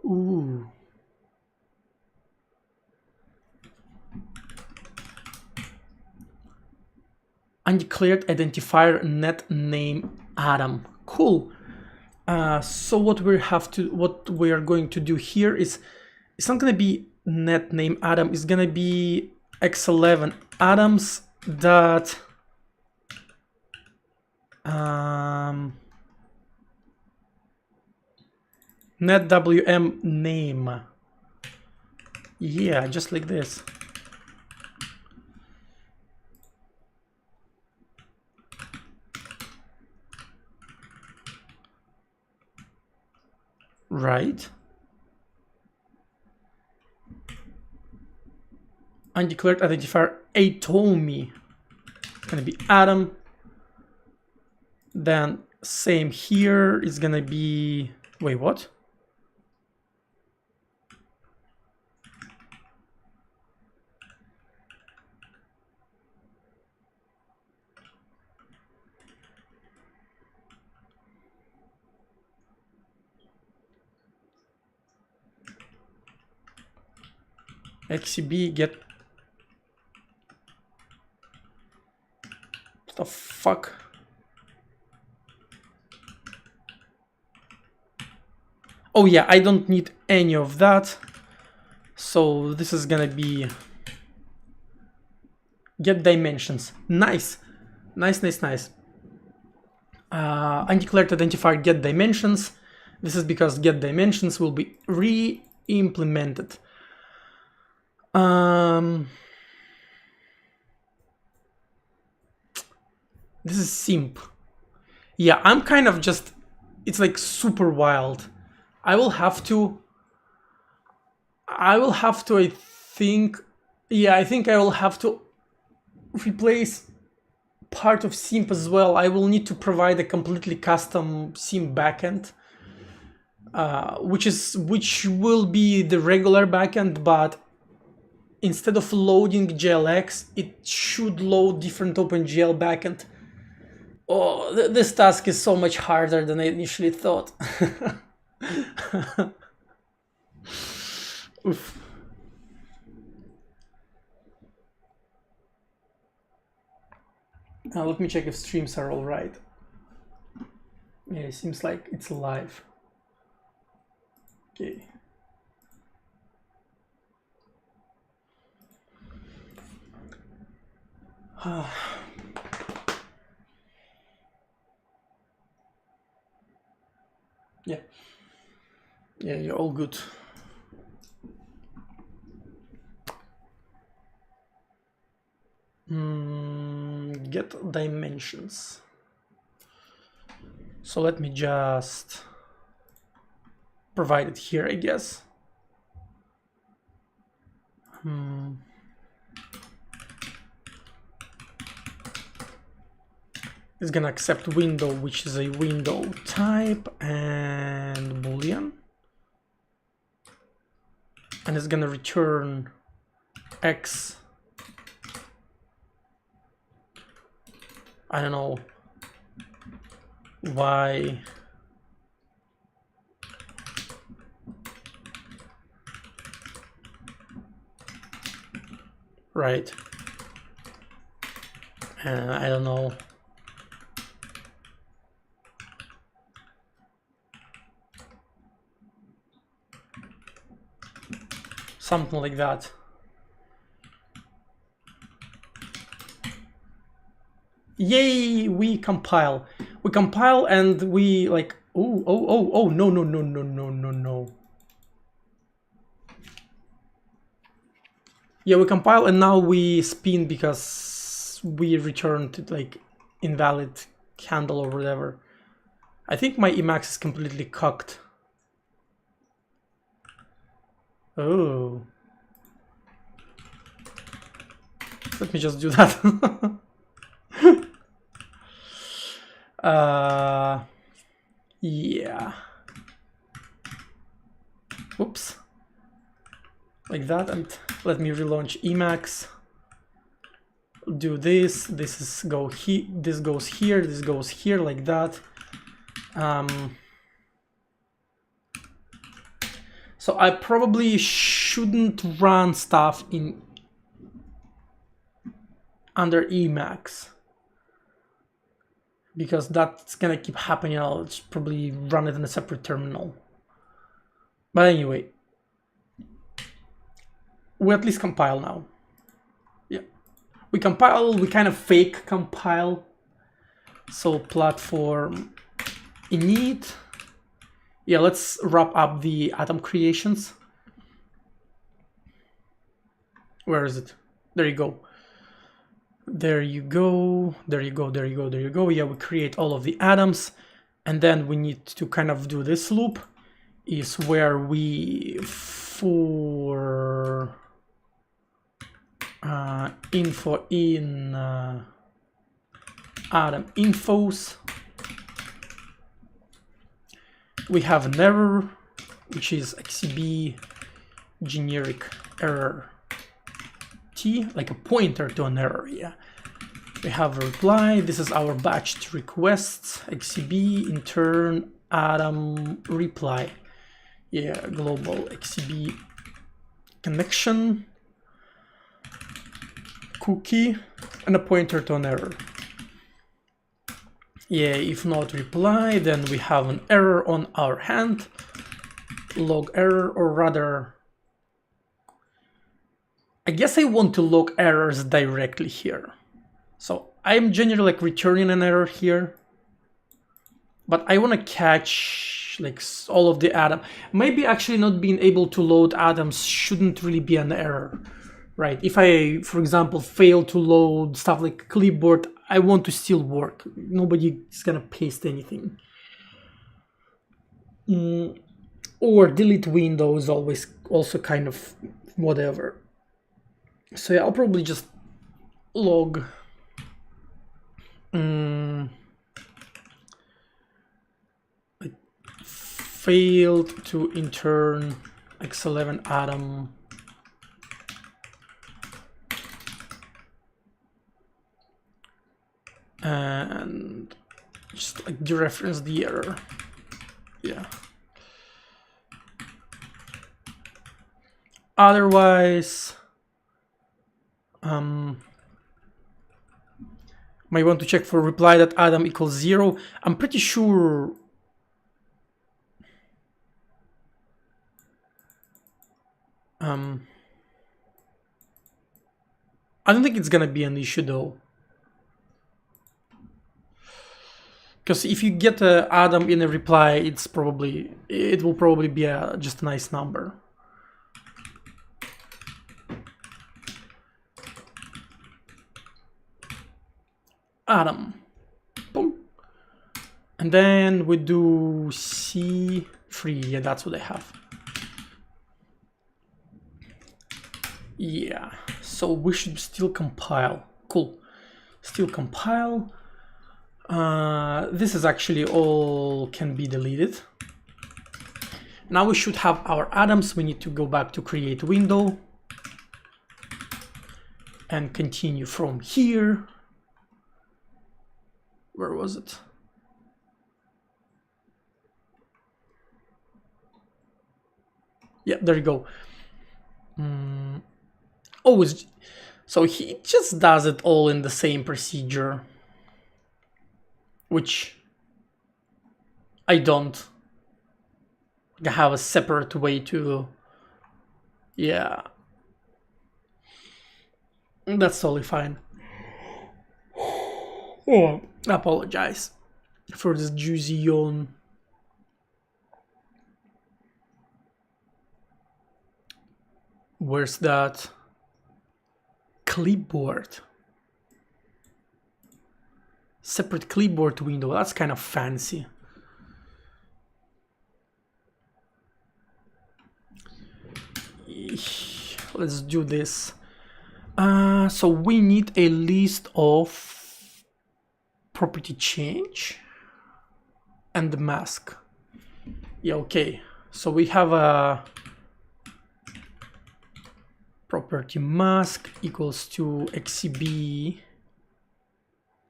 Ooh. Undeclared identifier net name atom. Cool. So what we are going to do here is, it's not gonna be net name atom. It's gonna be X11 atoms that net WM name. Yeah, just like this. Right. Undeclared identifier atomy. It's gonna be atom. Then same here is gonna be, wait, what? XCB get, what the fuck? Oh yeah, I don't need any of that. So this is gonna be get dimensions. Nice. Undeclared identifier get dimensions. This is because get dimensions will be re-implemented. This is simp. Yeah, I'm kind of just it's like super wild. I will have to, I think, yeah, I think I will have to replace part of SIMP as well. I will need to provide a completely custom SIMP backend, which will be the regular backend, but instead of loading GLX, it should load different OpenGL backend. Oh, this task is so much harder than I initially thought. Oof. Now let me check if streams are all right. Yeah, it seems like it's live. Okay. Yeah. Yeah, you're all good. Get dimensions. So let me just provide it here, I guess. It's gonna accept window, which is a window type, and boolean, and it's gonna return x. I don't know, y, right, and I don't know, something like that. Yay, we compile. We compile and we like, oh, no. Yeah, we compile and now we spin because we returned like invalid handle or whatever. I think my Emacs is completely cocked. Oh. Let me just do that. Yeah. Oops. Like that, and let me relaunch Emacs. Do this. This goes here. This goes here, like that. So I probably shouldn't run stuff in under Emacs, because that's gonna keep happening. I'll just probably run it in a separate terminal. But anyway, we at least compile now. Yeah, we compile, we kind of fake compile. So platform init. Yeah, let's wrap up the atom creations. Where is it? There you go. There you go. Yeah, we create all of the atoms, and then we need to kind of do this loop, is where we for info in atom infos, we have an error, which is xcb generic error t, like a pointer to an error. Yeah, we have a reply. This is our batched requests, xcb intern atom reply. Yeah, global xcb connection cookie and a pointer to an error. Yeah, if not reply, then we have an error on our hand, log error, or rather, I guess I want to log errors directly here. So I'm generally like returning an error here, but I want to catch like all of the atom. Maybe actually not being able to load atoms shouldn't really be an error, right? If I, for example, fail to load stuff like clipboard, I want to still work. Nobody is gonna paste anything. Or delete window is always also kind of whatever. So yeah, I'll probably just log failed to intern x11 atom and just like dereference the error. Yeah. Otherwise, might want to check for reply that Adam equals 0. I'm pretty sure. I don't think it's gonna be an issue though. Because if you get Adam in a reply, it will probably be just a nice number. Adam, boom, and then we do C3. Yeah, that's what I have. Yeah, so we should still compile. Cool, still compile. This is actually all can be deleted. Now we should have our atoms. We need to go back to create window and continue from here. Where was it? Yeah, there you go. Oh, so he just does it all in the same procedure, which I don't. I have a separate way to. Yeah, that's totally fine. Oh, I apologize for this juicy yawn. Where's that clipboard? Separate clipboard window. That's kind of fancy. Let's do this. So we need a list of property change and the mask. Yeah, okay. So we have a property mask equals to xcb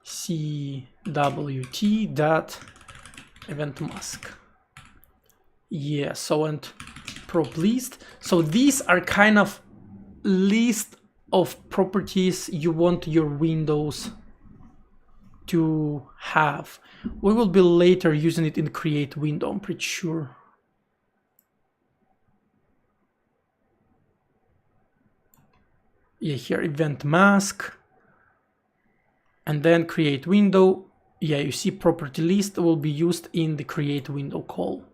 cwt dot event mask. Yeah, so and prop list. So these are kind of list of properties you want your windows to have. We will be later using it in create window, I'm pretty sure. Yeah, here event mask and then create window. Yeah, you see property list will be used in the create window call.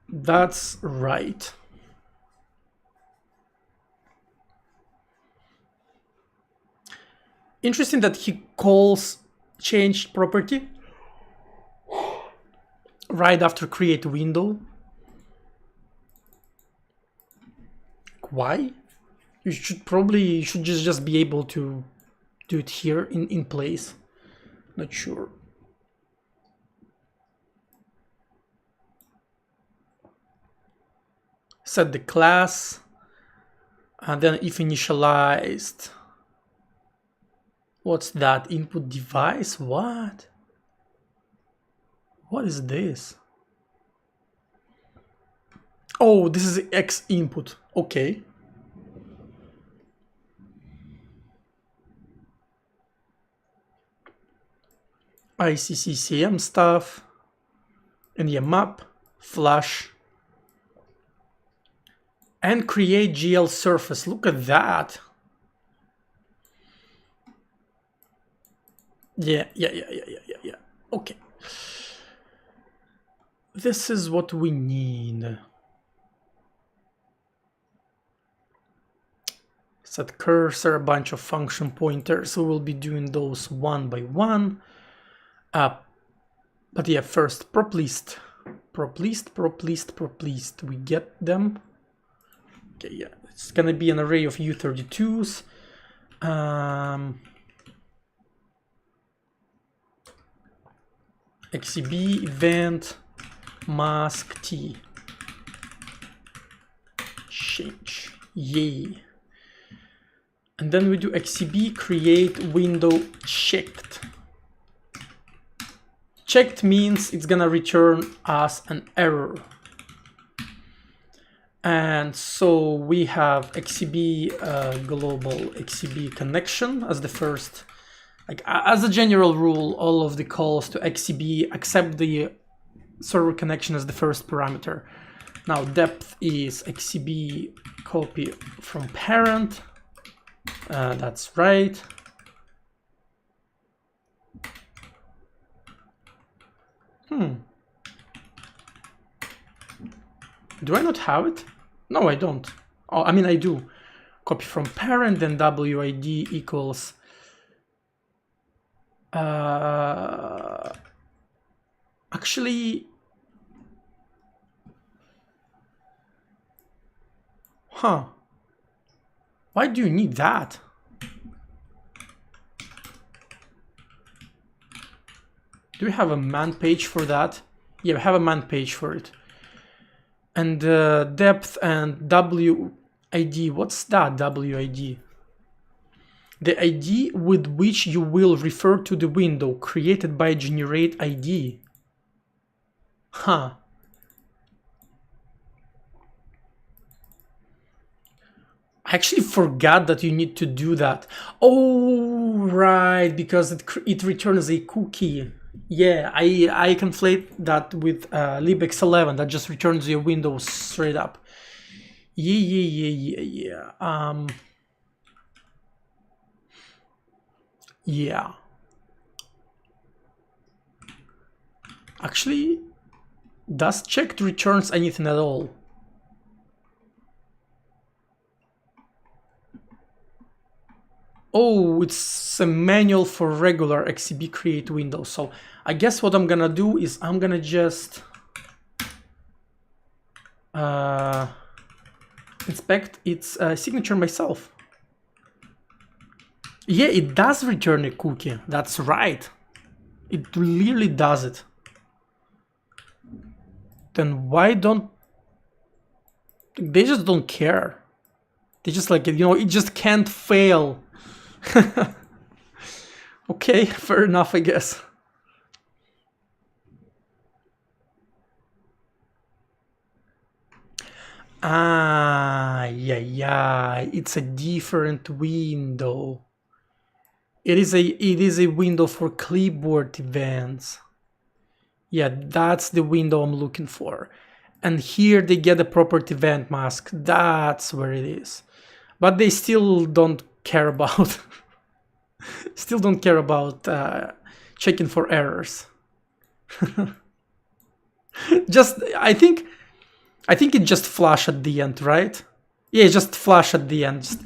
That's right. Interesting that he calls changed property right after create window. Why? You should just be able to do it here in place. Not sure. Set the class and then if initialized. What's that? Input device? What? What is this? Oh, this is X input. Okay. ICCCM stuff. And yeah, map, flash. And create GL surface. Look at that. Yeah. Okay. This is what we need. Set cursor, a bunch of function pointers. So we'll be doing those one by one. But yeah, first prop list. Prop list, prop list, prop list. We get them. Okay, yeah, it's gonna be an array of U32s. XCB event mask T. Change. Yay. And then we do XCB create window checked. Checked means it's gonna return us an error. And so we have XCB global XCB connection as the first. Like as a general rule, all of the calls to XCB accept the server connection as the first parameter. Now depth is XCB copy from parent. That's right. Do I not have it? No, I don't. Oh, I mean, I do. Copy from parent, then WID equals actually, why do you need that? Do we have a man page for that? Yeah, we have a man page for it. And depth and WID, what's that WID? The ID with which you will refer to the window created by generate ID. Huh. I actually forgot that you need to do that. Oh, right, because it returns a cookie. Yeah, I conflate that with libx11 that just returns your window straight up. Yeah. Yeah. Actually, does checked returns anything at all? Oh, it's a manual for regular XCB create window. So I guess what I'm gonna do is I'm gonna just inspect its signature myself. Yeah, it does return a cookie. That's right. It clearly does it. Then why don't they just don't care? They just like, you know, it just can't fail. Okay, fair enough, I guess. Yeah, it's a different window. It is a window for clipboard events. Yeah, that's the window I'm looking for. And here they get a property event mask. That's where it is. But they still don't care about checking for errors. Just I think it just flash at the end, right? Yeah, just flash at the end. Just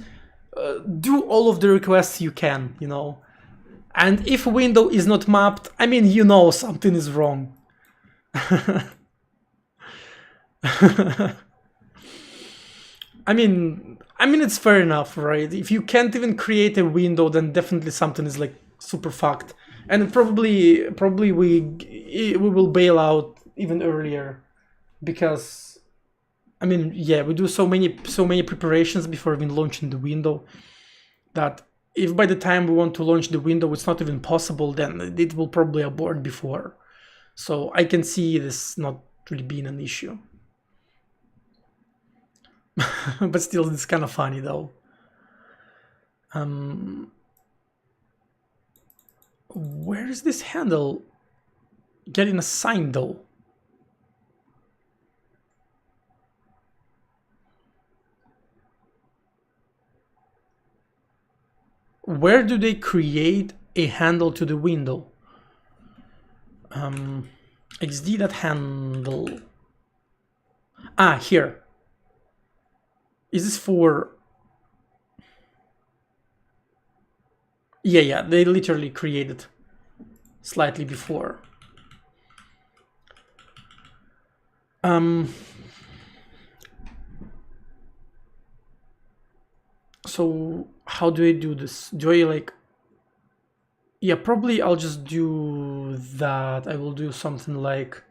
do all of the requests you can, you know. And if window is not mapped, I mean, you know something is wrong. I mean it's fair enough, right? If you can't even create a window, then definitely something is like super fucked. And probably we will bail out even earlier, because I mean, yeah, we do so many preparations before even launching the window that if by the time we want to launch the window it's not even possible, then it will probably abort before. So I can see this not really being an issue. But still, it's kind of funny though. Where is this handle getting assigned though? Where do they create a handle to the window? XD that handle. Ah, here. Is this for... Yeah, they literally created slightly before. So how do I do this? Do I like, yeah, probably I'll just do that. I will do something like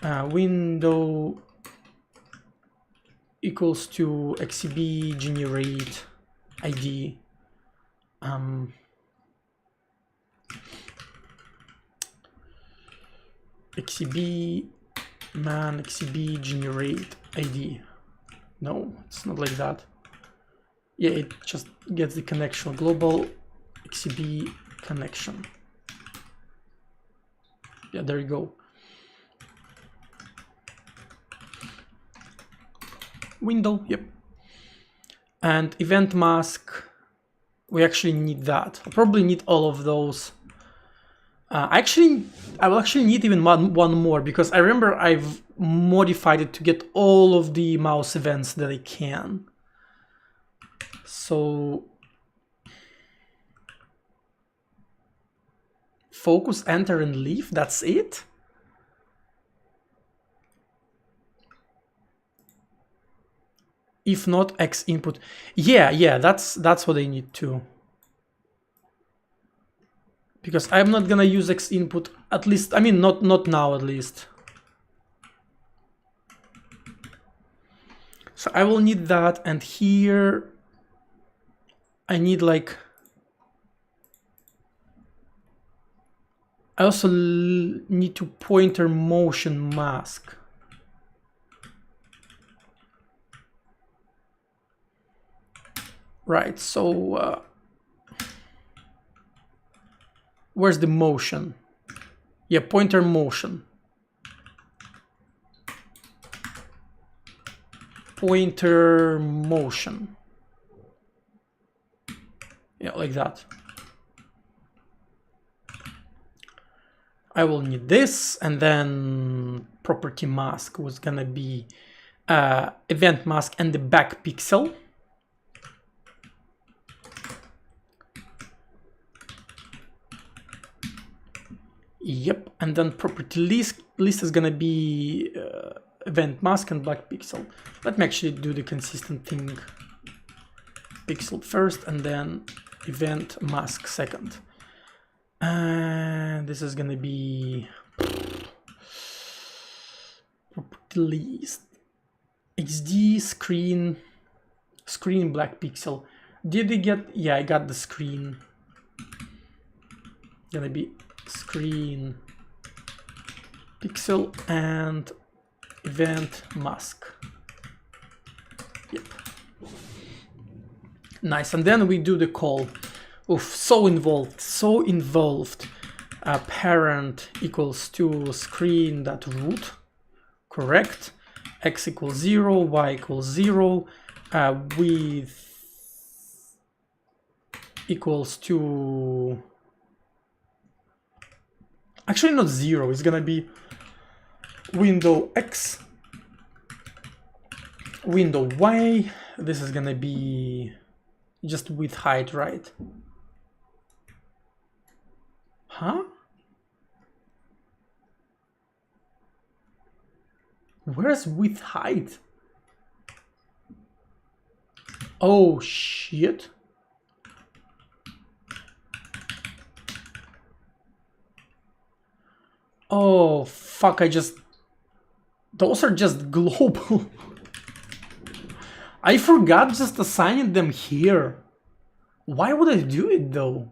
window equals to xcb generate id. xcb man xcb generate id. No, it's not like that. Yeah, it just gets the connection. Global xcb connection. Yeah, there you go. Window, yep. And event mask, we actually need that. I probably need all of those. I will actually need even one more, because I remember I've modified it to get all of the mouse events that I can. So focus, enter, and leave, that's it? If not, X input. Yeah, that's what I need to. Because I'm not gonna use X input, at least, I mean, not now at least. So I will need that, and here I need like, I also need to pointer motion mask. Right, so where's the motion? Yeah, pointer motion. Pointer motion. Yeah, like that. I will need this, and then property mask was gonna be event mask and the back pixel. Yep, and then property list is gonna be event mask and black pixel. Let me actually do the consistent thing. Pixel first, and then event mask second. And this is gonna be property list xd screen black pixel. Did they get? Yeah, I got the screen. Gonna be screen pixel and event mask. Yep. Nice, and then we do the call. Oof, so involved. Parent equals to screen.root, correct. X equals 0, Y equals 0, width equals to, actually not 0, it's gonna be window X, window Y. This is gonna be just width height, right? Huh? Where's width height? Oh shit. Oh fuck, those are just global. I forgot just assigning them here. Why would I do it though?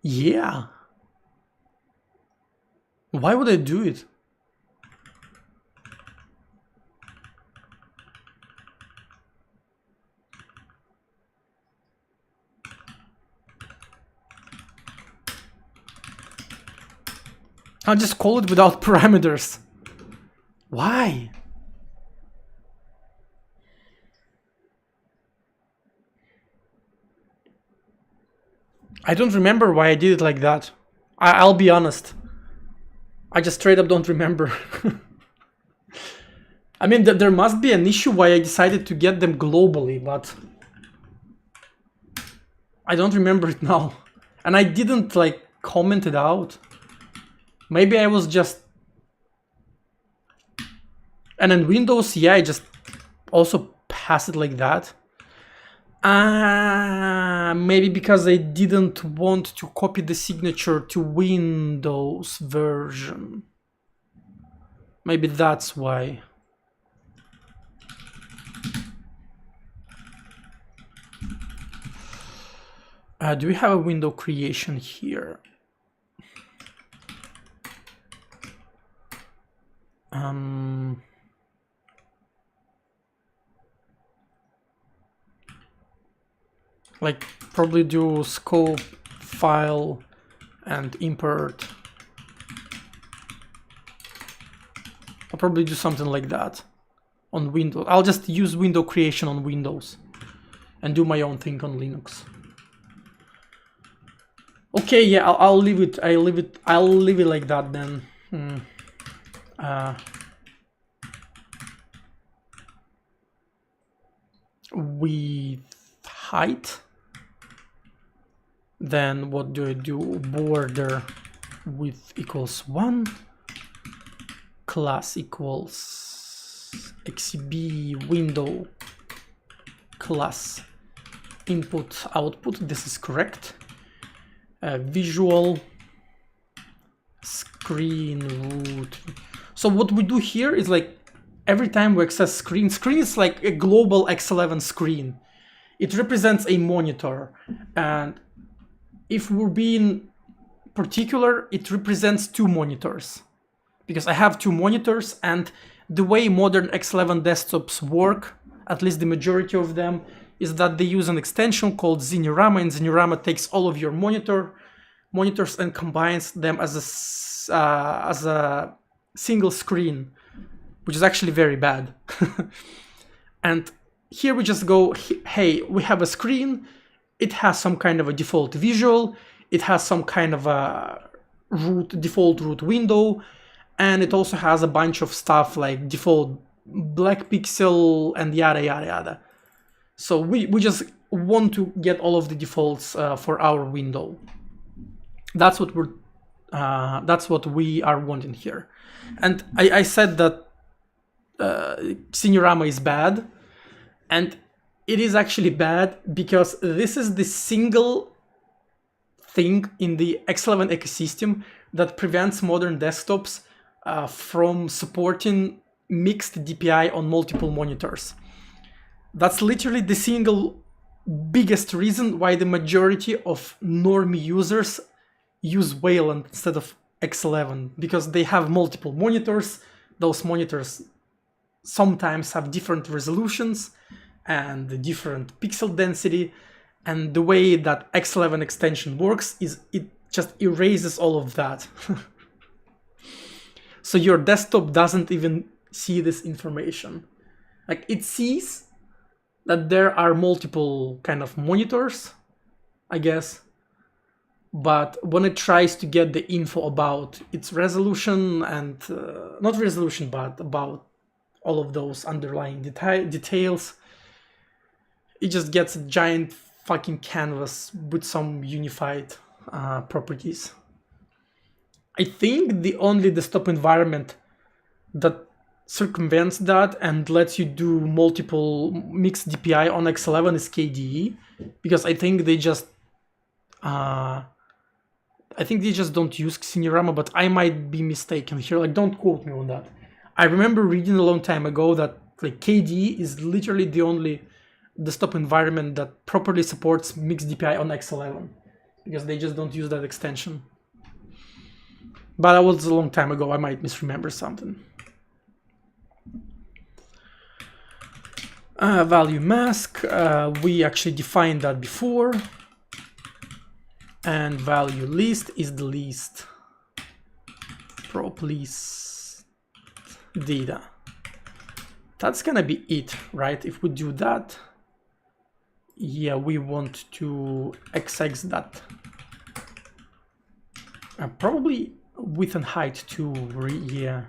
Yeah. Why would I do it? I'll just call it without parameters. Why? I don't remember why I did it like that. I'll be honest. I just straight up don't remember. I mean, there must be an issue why I decided to get them globally, but I don't remember it now. And I didn't like comment it out. Maybe I was just... And in Windows, yeah, I just also pass it like that. Maybe because I didn't want to copy the signature to Windows version. Maybe that's why. Do we have a window creation here? Like probably do scope, file, and import. I'll probably do something like that on Windows. I'll just use window creation on Windows and do my own thing on Linux. Okay, yeah, I'll leave it. I'll leave it like that then. With height. Then what do I do? Border width equals 1. Class equals xb window class input output. This is correct. Visual screen root. So what we do here is like every time we access screen is like a global X11 screen. It represents a monitor, and if we're being particular, it represents 2 monitors, because I have 2 monitors, and the way modern X11 desktops work, at least the majority of them, is that they use an extension called Zinurama, and Zinurama takes all of your monitors and combines them as a single screen, which is actually very bad. And here we just go, hey, we have a screen. It has some kind of a default visual. It has some kind of a default root window. And it also has a bunch of stuff like default black pixel and yada, yada, yada. So we just want to get all of the defaults for our window. That's what we are wanting here. And I said that Zinurama is bad. And it is actually bad because this is the single thing in the X11 ecosystem that prevents modern desktops from supporting mixed DPI on multiple monitors. That's literally the single biggest reason why the majority of normie users use Wayland instead of X11, because they have multiple monitors. Those monitors sometimes have different resolutions and different pixel density, and the way that X11 extension works is it just erases all of that. So your desktop doesn't even see this information. Like, it sees that there are multiple kind of monitors, I guess, but when it tries to get the info about its resolution and not resolution, but about all of those underlying details, it just gets a giant fucking canvas with some unified properties. I think the only desktop environment that circumvents that and lets you do multiple mixed DPI on X11 is KDE, because I think they just don't use Zinurama, but I might be mistaken here. Like, don't quote me on that. I remember reading a long time ago that like KDE is literally the only desktop environment that properly supports mixed DPI on X11, because they just don't use that extension. But that was a long time ago. I might misremember something. Value mask, we actually defined that before. And value list is the list. Prop list data. That's gonna be it, right? If we do that, yeah, we want to XX that. Probably width and height too, yeah.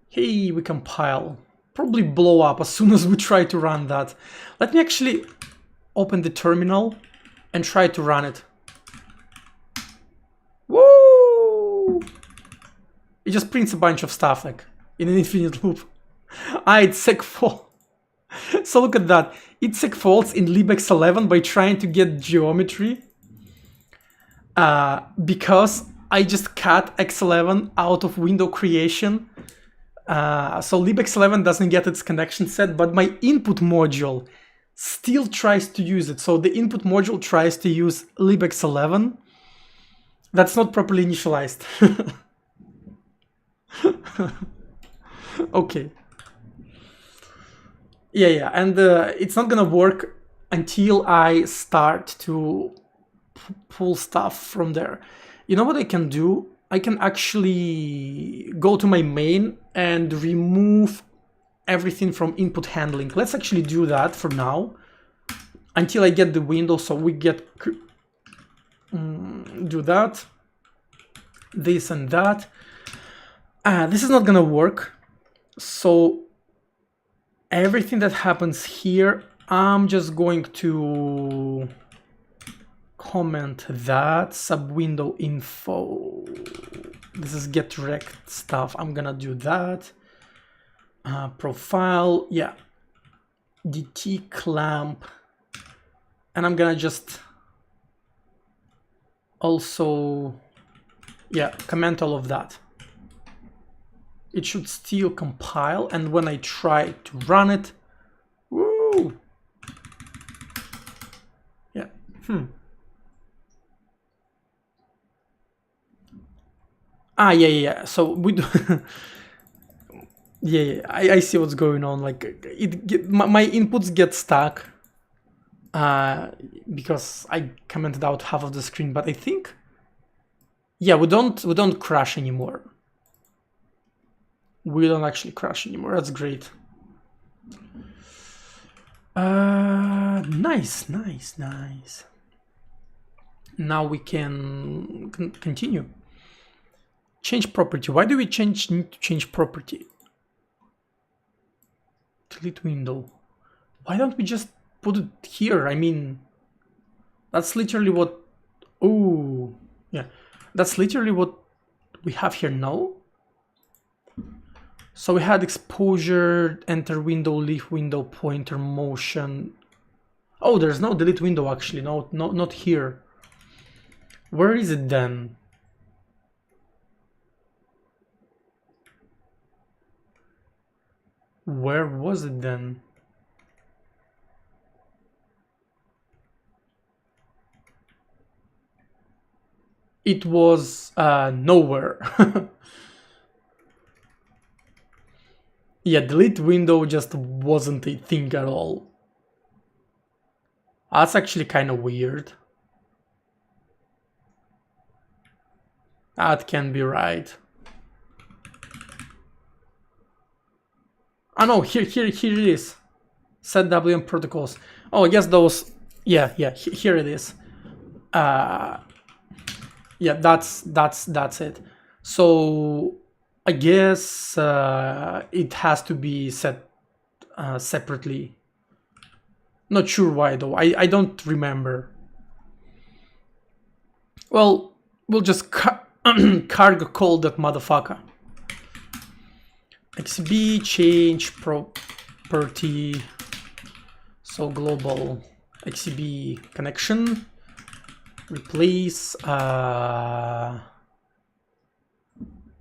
Hey, we compile. probably blow up as soon as we try to run that. Let me actually open the terminal and try to run it. Woo! It just prints a bunch of stuff like in an infinite loop. It's segfault. So look at that. It segfaults in libx11 by trying to get geometry. Because I just cut x11 out of window creation. So libx11 doesn't get its connection set, but my input module still tries to use it. So the input module tries to use libx11. That's not properly initialized. Okay. Yeah, and it's not gonna work until I start to pull stuff from there. You know what I can do? I can actually go to my main and remove everything from input handling. Let's actually do that for now until I get the window. So we get do that, this and that. This is not gonna work. So everything that happens here, I'm just going to comment that sub-window info. This is get rect stuff. I'm gonna do that. Profile, yeah. DT clamp. And I'm gonna just also, yeah, comment all of that. It should still compile, and when I try to run it, woo! Yeah, yeah. So we do. Yeah, I see what's going on. Like my inputs get stuck because I commented out half of the screen, but I think, yeah, we don't crash anymore. We don't actually crash anymore. That's great. Nice. Now we can continue. Change property. Why do we need to change property? Delete window. Why don't we just put it here? I mean, that's literally what... Oh, yeah. That's literally what we have here now. So we had exposure, enter window, leave window, pointer, motion. Oh, there's no delete window actually. No, not here. Where is it then? Where was it then? It was nowhere. Yeah, delete window just wasn't a thing at all. That's actually kind of weird. That can be right. Oh no, here it is. Set WM protocols. Oh, I guess those. Yeah, here it is. Yeah, that's it. So I guess it has to be set separately. Not sure why though. I don't remember. Well, we'll just cargo call that motherfucker. XB change property. So global XB connection. Replace.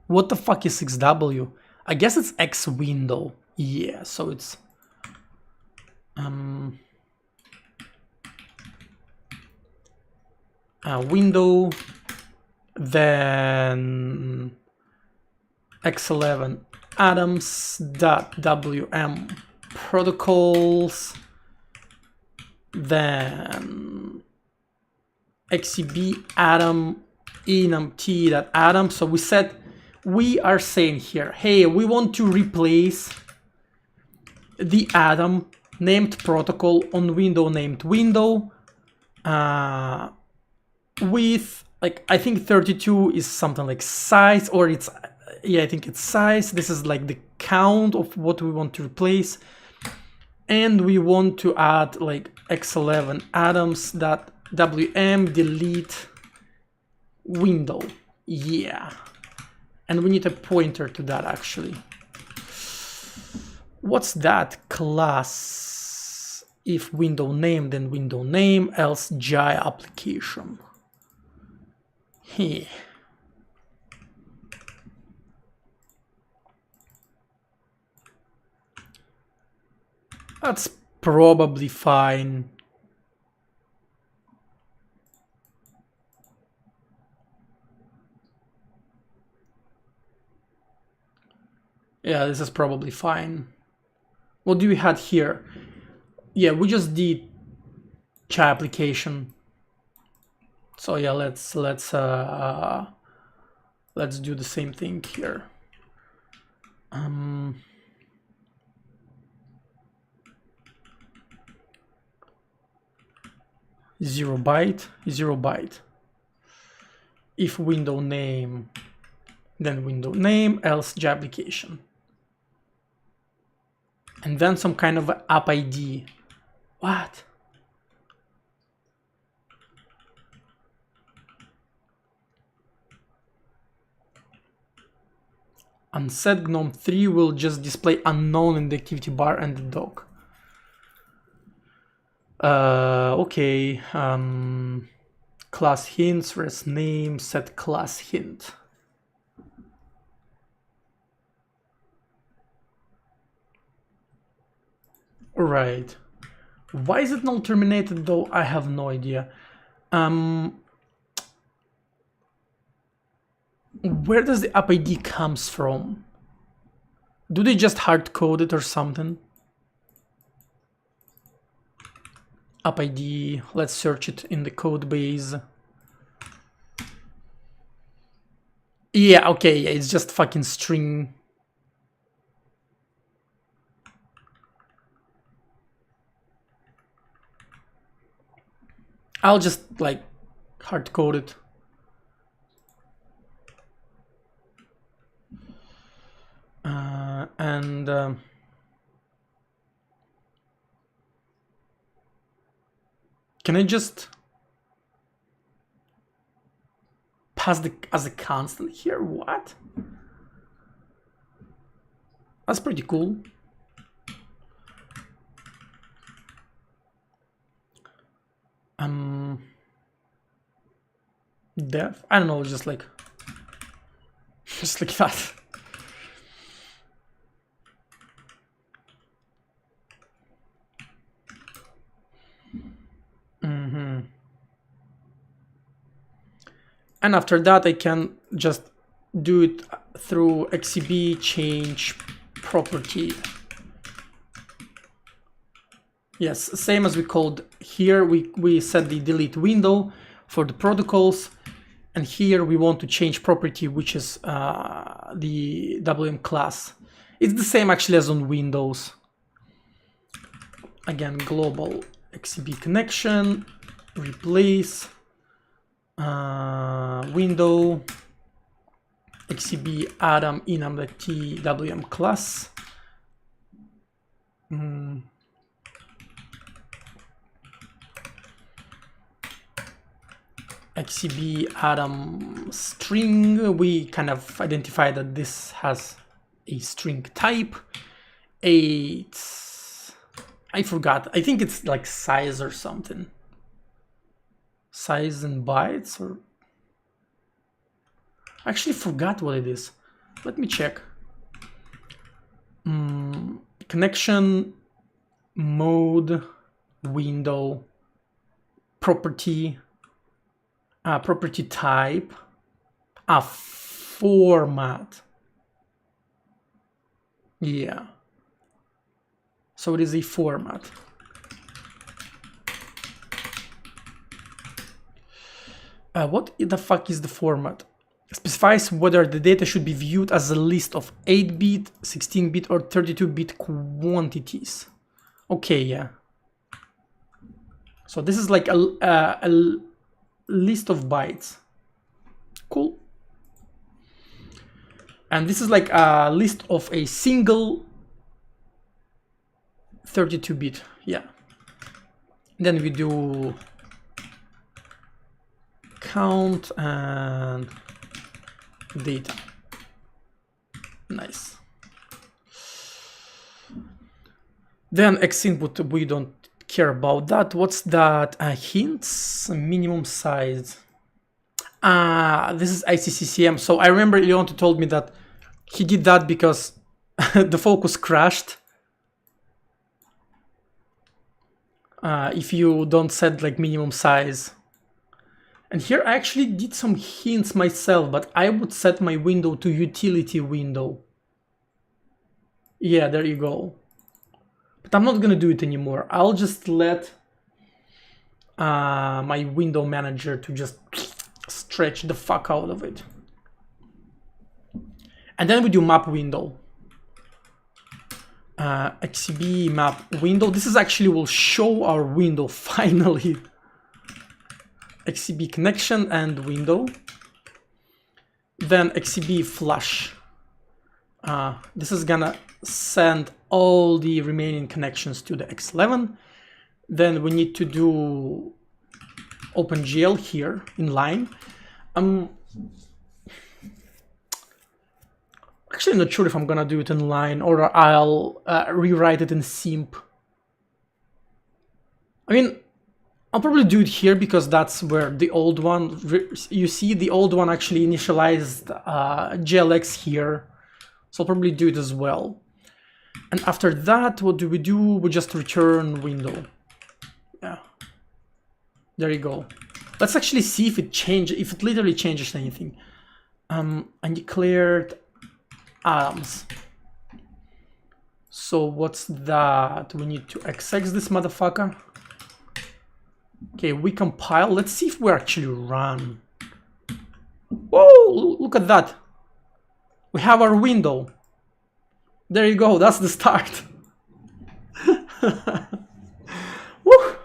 What the fuck is 6W? I guess it's X window. Yeah, so it's window, then X11 atoms.wm protocols, then xcb atom enum.t.atom. So we are saying here, hey, we want to replace the atom named protocol on window named window with, like, I think 32 is something like size, or it's, yeah, I think it's size. This is like the count of what we want to replace, and we want to add like x11 atoms that wm delete window. Yeah, and we need a pointer to that actually. What's that class? If window name, then window name, else GI application. Here. That's probably fine. Yeah, this is probably fine. What do we had here? Yeah, we just did GI application. So yeah, let's do the same thing here. 0 byte, 0 byte. If window name, then window name, else GI application. And then some kind of app ID. What? Unset GNOME 3 will just display unknown in the activity bar and the dock. Okay. Class hints, res name, set class hint. Right. Why is it not terminated though? I have no idea. Where does the app ID comes from? Do they just hard code it or something? App ID, let's search it in the code base. Yeah, okay, yeah, it's just fucking string. I'll just like hard code it. Can I just pass as a constant here? What? That's pretty cool. Def, I don't know, just like that. And after that, I can just do it through xcb change property. Yes, same as we called here. We set the delete window for the protocols, and here we want to change property, which is the WM class. It's the same actually as on Windows. Again, global xcb connection, replace window xcb atom enum.t wm class. xcb atom string, we kind of identify that this has a string type. I forgot, I think it's like size or something. Size in bytes, or I actually forgot what it is. Let me check. Connection, mode, window, property, property type, format. Yeah. So it is a format. What the fuck is the format? Specifies whether the data should be viewed as a list of 8-bit, 16-bit, or 32-bit quantities. Okay, yeah. So this is like a list of bytes. Cool. And this is like a list of a single 32-bit. Yeah. Then we do count and data. Nice. Then X input, we don't care about that. What's that? Hints, minimum size. This is ICCCM. So I remember Leonto told me that he did that because the focus crashed. If you don't set like minimum size. And here I actually did some hints myself, but I would set my window to utility window. Yeah, there you go. But I'm not gonna do it anymore. I'll just let my window manager to just stretch the fuck out of it. And then we do map window. XCB map window. This is actually will show our window finally. XCB connection and window. Then XCB flash. This is gonna send all the remaining connections to the X11. Then we need to do OpenGL here in line. Actually, I'm not sure if I'm gonna do it in line or I'll rewrite it in simp. I mean, I'll probably do it here because that's where the old one, you see the old one actually initialized GLX here. So I'll probably do it as well. And after that, what do? We just return window. Yeah. There you go. Let's actually see if it literally changes anything. Undeclared atoms. So what's that? We need to XX this motherfucker. Okay, we compile. Let's see if we actually run. Whoa, look at that. We have our window. There you go, that's the start. Woo!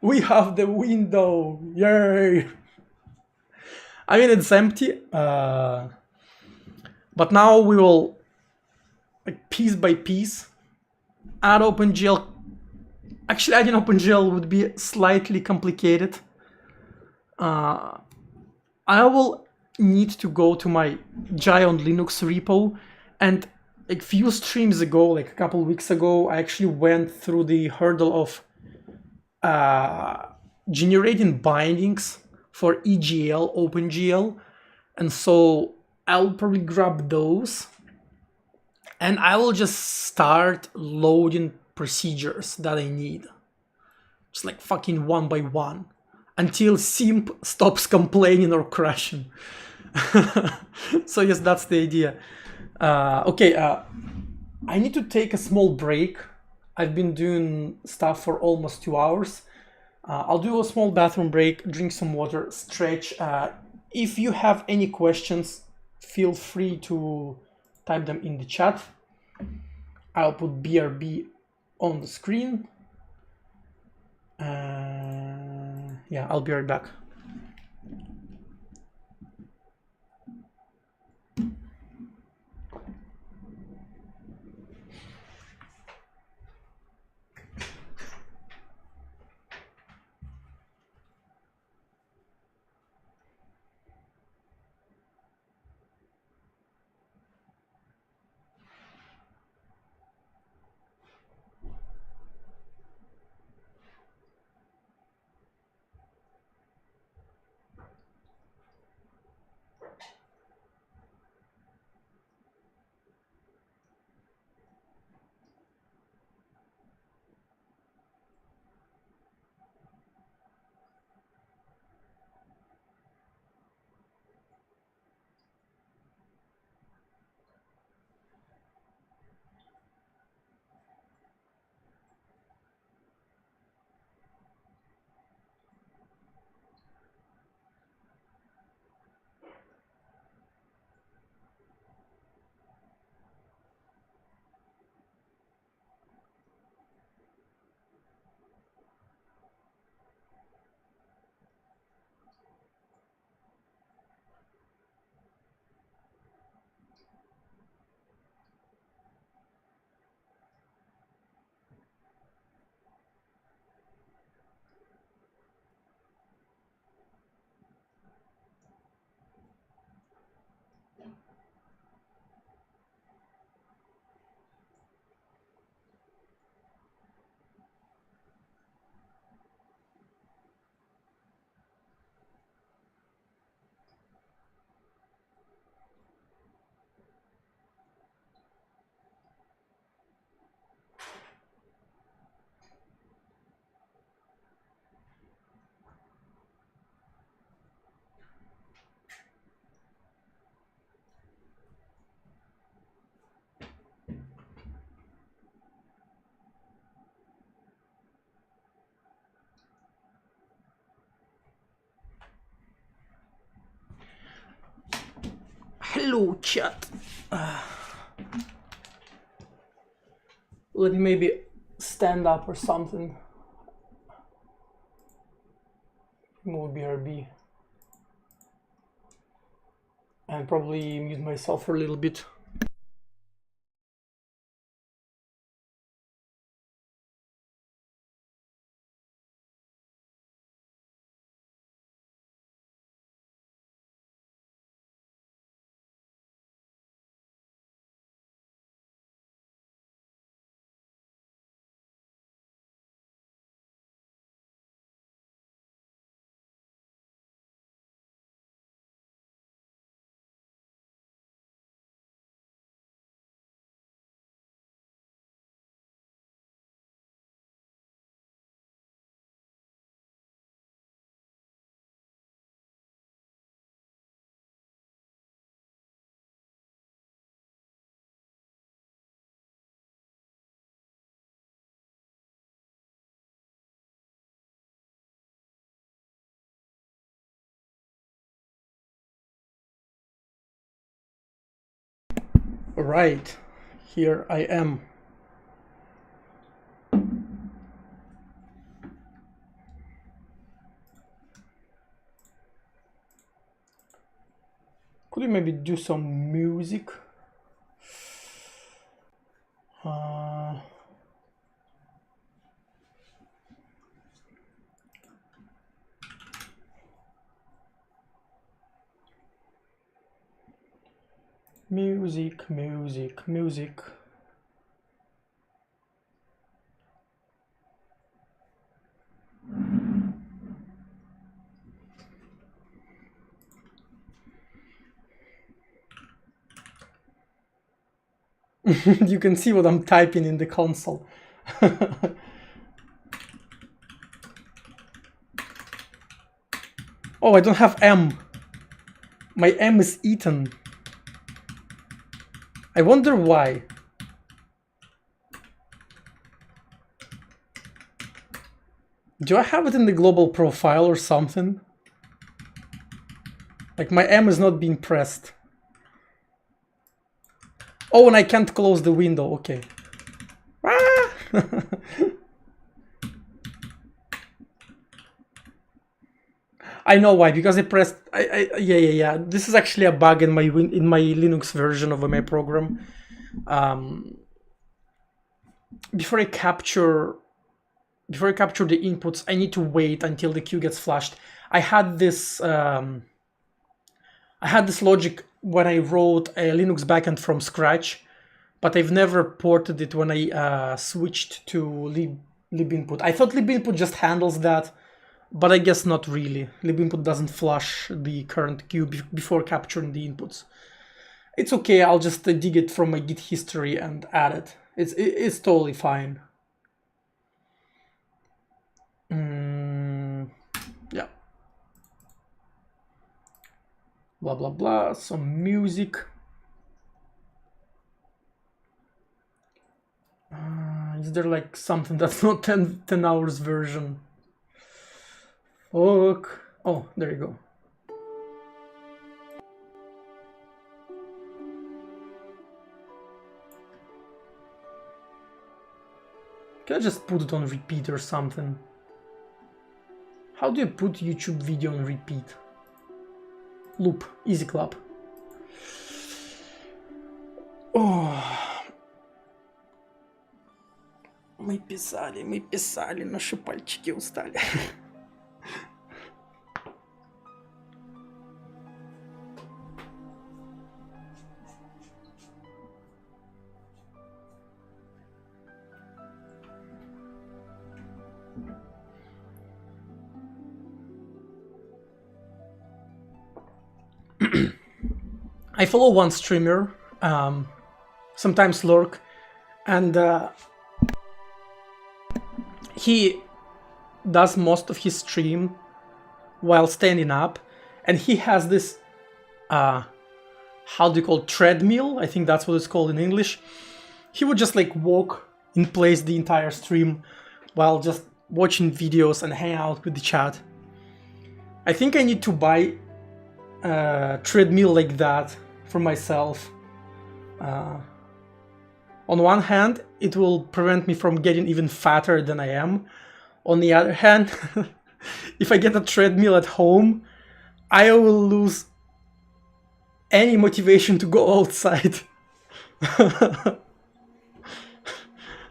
We have the window, yay! I mean, it's empty, but now we will, like, piece by piece, add OpenGL. Actually, adding OpenGL would be slightly complicated. I will need to go to my Giant Linux repo, and a few streams ago, like a couple weeks ago, I actually went through the hurdle of generating bindings for EGL, OpenGL, and so I'll probably grab those and I will just start loading procedures that I need, just like fucking one by one, until simp stops complaining or crashing. So yes, that's the idea. Okay, I need to take a small break. I've been doing stuff for almost 2 hours. I'll do a small bathroom break, drink some water, stretch. If you have any questions, feel free to type them in the chat. I'll put BRB on the screen. Yeah, I'll be right back. Hello, chat. Let me maybe stand up or something. Remove BRB. And probably mute myself for a little bit. Right, here I am. Could you maybe do some music? Music, music, music. You can see what I'm typing in the console. Oh, I don't have M. My M is eaten. I wonder why. Do I have it in the global profile or something? Like my M is not being pressed. Oh, and I can't close the window. Okay. Ah! I know why, because I pressed. Yeah. This is actually a bug in my Linux version of my program. Before I capture the inputs, I need to wait until the queue gets flushed. I had this logic when I wrote a Linux backend from scratch, but I've never ported it when I switched to libinput. I thought libinput just handles that, but I guess not really. Libinput doesn't flush the current queue before capturing the inputs. It's okay, I'll just dig it from my Git history and add it. It's totally fine. Yeah. Blah, blah, blah. Some music. Is there like something that's not 10 hours version? Fuck. Oh, there you go. Can I just put it on repeat or something? How do you put YouTube video on repeat? Loop, easy clap. Oh. Мы писали, наши пальчики устали. I follow one streamer, sometimes Lurk, and he does most of his stream while standing up, and he has this, how do you call it, treadmill? I think that's what it's called in English. He would just like walk in place the entire stream while just watching videos and hang out with the chat. I think I need to buy a treadmill like that for myself. On one hand, it will prevent me from getting even fatter than I am. On the other hand, if I get a treadmill at home, I will lose any motivation to go outside.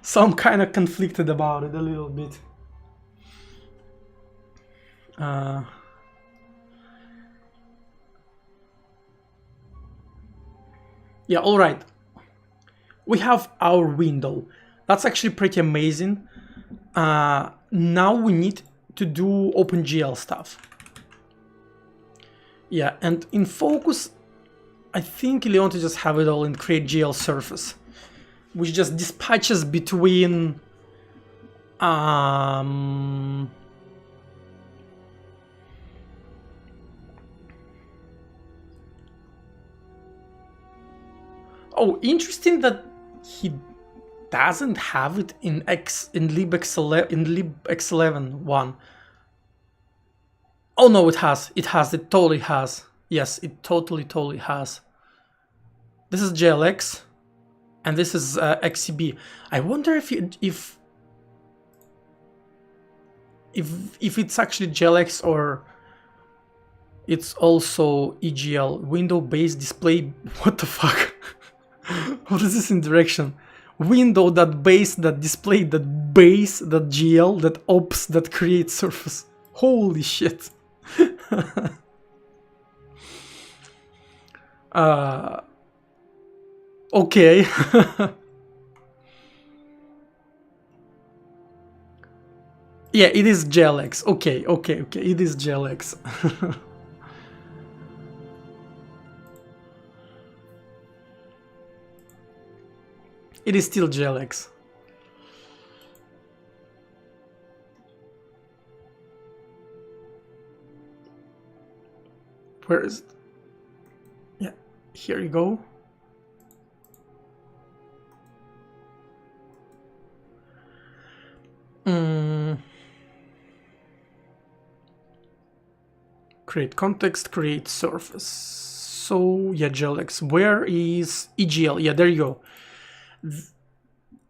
So I'm kind of conflicted about it a little bit. Yeah, all right. We have our window. That's actually pretty amazing. Now we need to do OpenGL stuff. Yeah, and in focus, I think you want to just have it all in create GL surface, which just dispatches between oh, interesting that he doesn't have it in libx11 one. Oh no, it has. It totally has. Yes, it totally has. This is JLX, and this is XCB. I wonder if it's actually JLX or it's also EGL, window-based display. What the fuck? What is this indirection? Window that base that display that base that GL that ops that create surface. Holy shit. Okay. Yeah, it is JLX. Okay. It is JLX. It is still JLX. Where is it? Yeah, here you go. Create context, create surface. So yeah, JLX. Where is EGL? Yeah, there you go.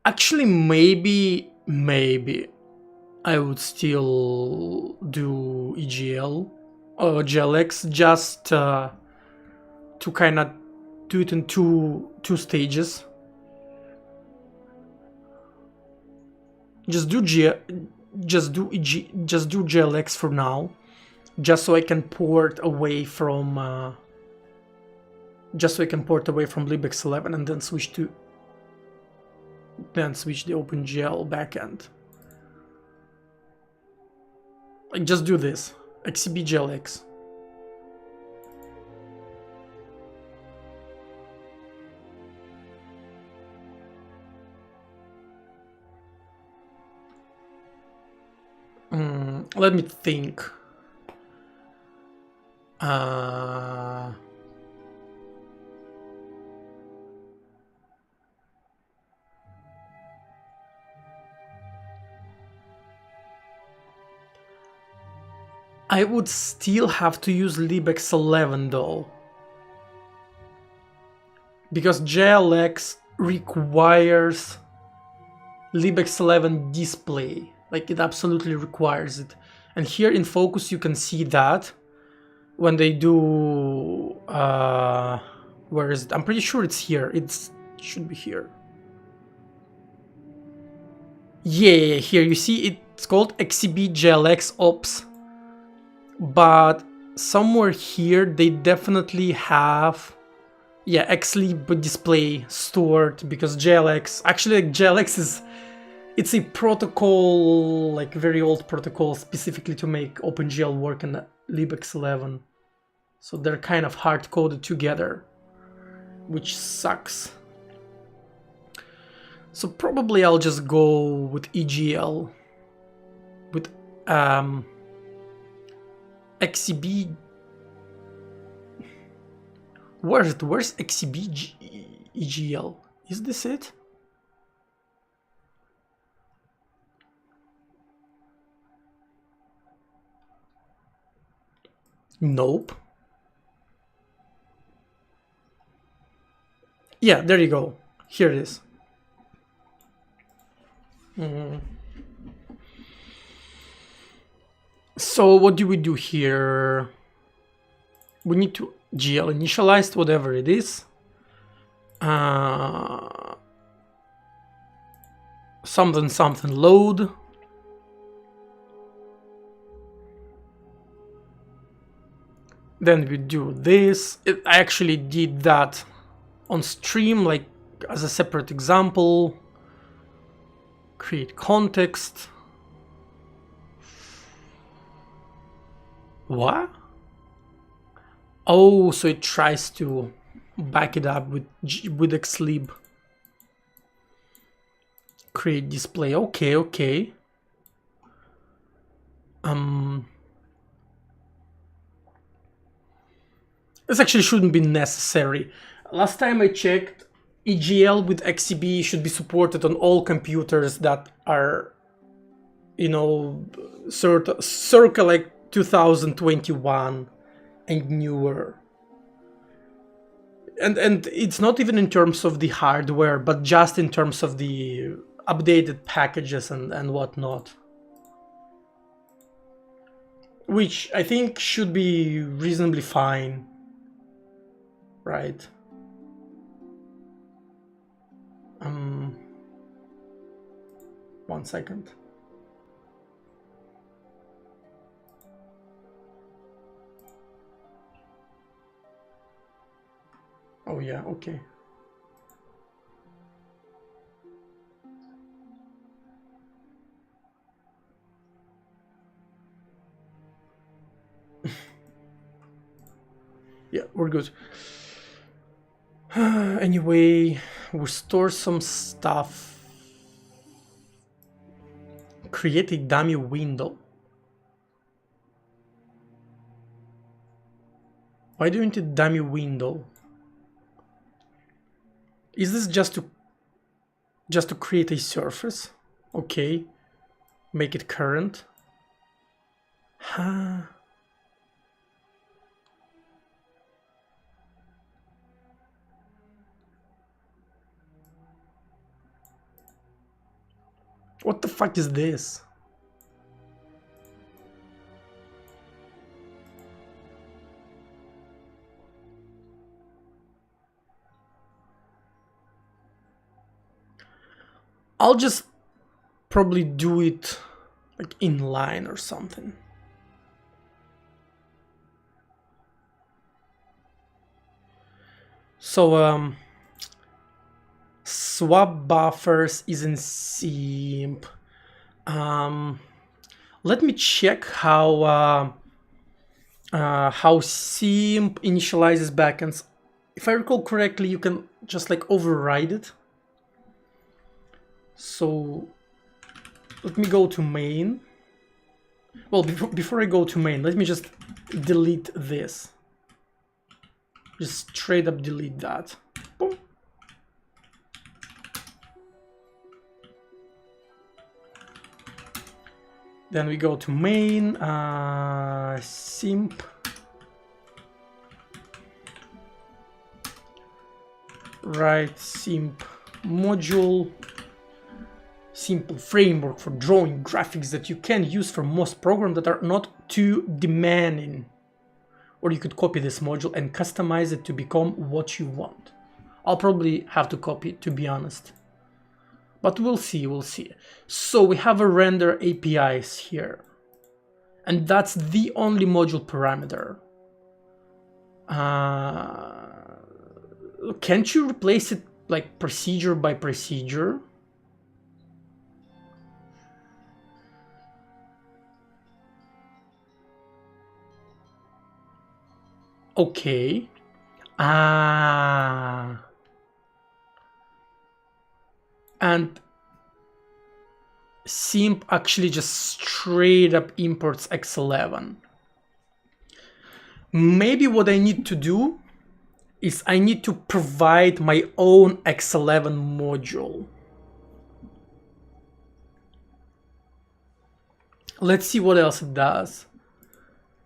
Actually, maybe I would still do EGL or JLX just to kind of do it in two stages. Just do JLX for now, just so I can port away from libx11 and then switch the OpenGL backend. Like, just do this XCB JLX. Let me think. I would still have to use libx11 though, because JLX requires libx11 display. Like, it absolutely requires it. And here in focus you can see that when they do where is it? I'm pretty sure it's here. It should be here. Yeah, here you see it's called XCB JLX ops, but somewhere here they definitely have xlib display stored, because JLX actually, like, JLX it's a protocol, like very old protocol, specifically to make OpenGL work in libx11. So they're kind of hard coded together, which sucks. So probably I'll just go with EGL with XCB. Where's XCB EGL? Is this it? Nope. Yeah, there you go. Here it is. So what do we do here? We need to GL initialize whatever it is. Something load. Then we do this. I actually did that on stream, like as a separate example. Create context. What? Oh, so it tries to back it up with xlib. Create display. Okay. This actually shouldn't be necessary. Last time I checked, EGL with XCB should be supported on all computers that are, you know, circa like 2021 and newer. And it's not even in terms of the hardware, but just in terms of the updated packages and whatnot. Which I think should be reasonably fine. Right. 1 second. Oh yeah, okay. Yeah, we're good. Anyway, we store some stuff. Create a dummy window. Why do you need a dummy window? Is this just to create a surface? Okay. Make it current. Huh. What the fuck is this? I'll just probably do it like inline or something. So swap buffers is in simp. Let me check how simp initializes backends. If I recall correctly, you can just like override it. So let me go to main. Well, before I go to main, let me just delete this. Just straight up delete that. Boom. Then we go to main, simp. Right, simp module. Simple framework for drawing graphics that you can use for most programs that are not too demanding. Or you could copy this module and customize it to become what you want. I'll probably have to copy it, to be honest. But we'll see. So we have a render APIs here. And that's the only module parameter. Can't you replace it like procedure by procedure? Okay. And simp actually just straight up imports X11. Maybe what I need to do is I need to provide my own X11 module. Let's see what else it does.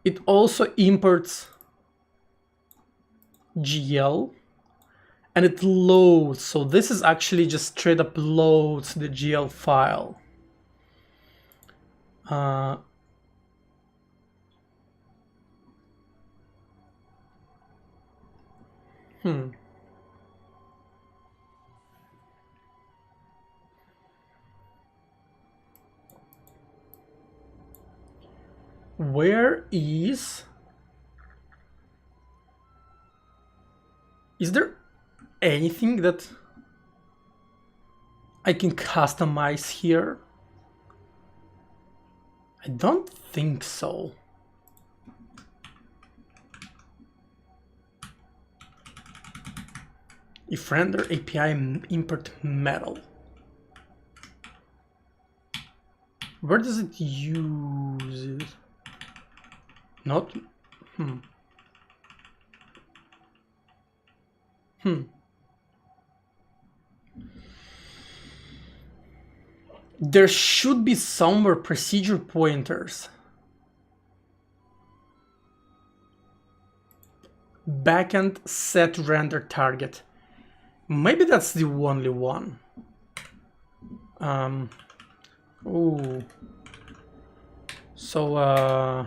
It also imports GL and it loads. So this is actually just straight up loads the GL file. Where is there anything that I can customize here? I don't think so. If render API import metal. Where does it use it? Not. There should be somewhere procedure pointers. Backend set render target. Maybe that's the only one. Oh. So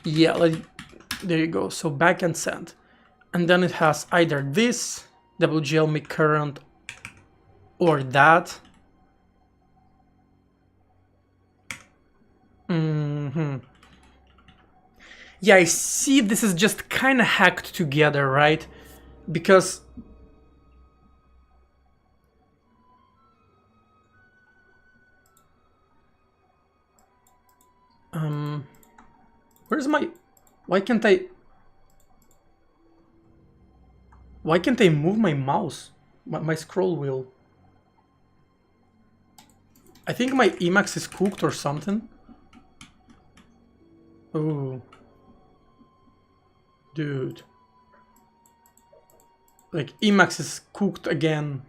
yeah, like, there you go. So backend set, and then it has either this WGL make current or that. Yeah, I see this is just kind of hacked together, right? Because where's my... Why can't I move my mouse? My scroll wheel. I think my Emacs is cooked or something. Oh. Dude. Like, Emacs is cooked again.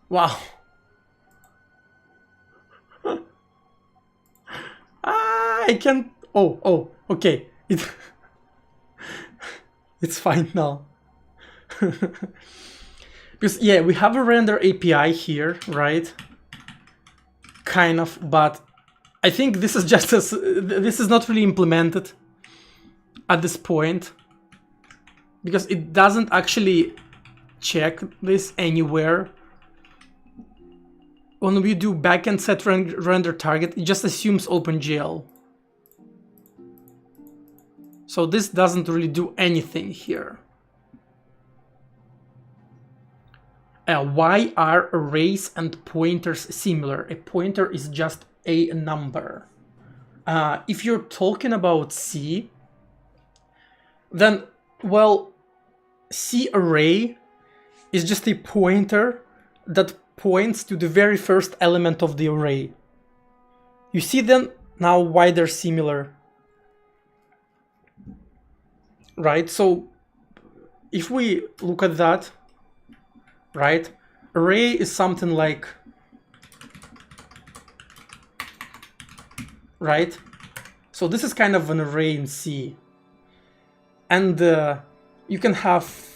Wow. I can't... Oh, okay. It's fine now. Because, yeah, we have a render API here, right? Kind of, but I think this is just this is not really implemented at this point, because it doesn't actually check this anywhere. When we do backend set render target, it just assumes OpenGL. So this doesn't really do anything here. Why are arrays and pointers similar? A pointer is just a number. If you're talking about C, then, well, C array is just a pointer that points to the very first element of the array. You see then now why they're similar, right? So if we look at that, right, array is something like, right? So this is kind of an array in C. And you can have,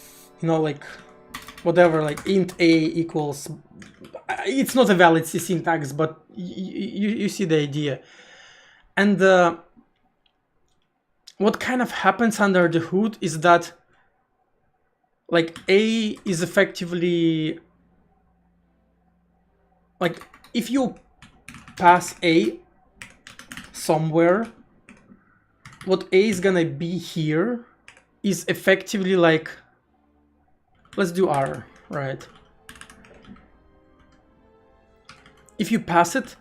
you know, like, whatever, like int a equals... It's not a valid C syntax, but you see the idea. And what kind of happens under the hood is that, like, A is effectively... Like, if you pass A somewhere, what A is gonna be here is effectively like... Let's do R, right? If you pass it,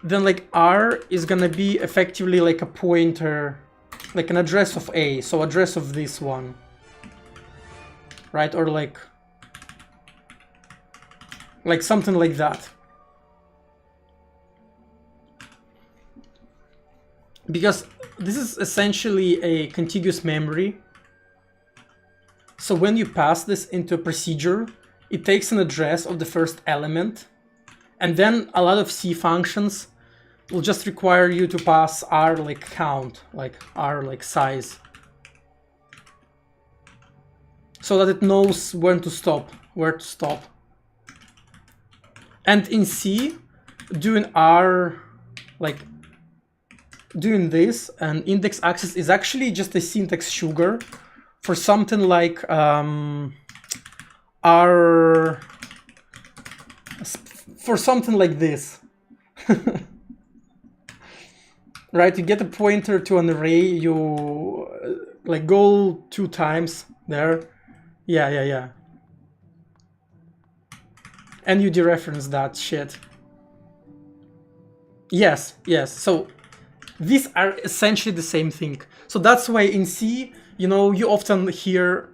then like R is gonna be effectively like a pointer, like an address of A, so address of this one, right? Or like something like that. Because this is essentially a contiguous memory. So when you pass this into a procedure, it takes an address of the first element. And then a lot of C functions will just require you to pass r like count, like r like size, so that it knows when to stop, where to stop. And in C, doing r, like doing this, and index access is actually just a syntax sugar for something like r, for something like this. Right, you get a pointer to an array, you like go 2 times there. Yeah. And you dereference that shit. Yes. So these are essentially the same thing. So that's why in C, you know, you often hear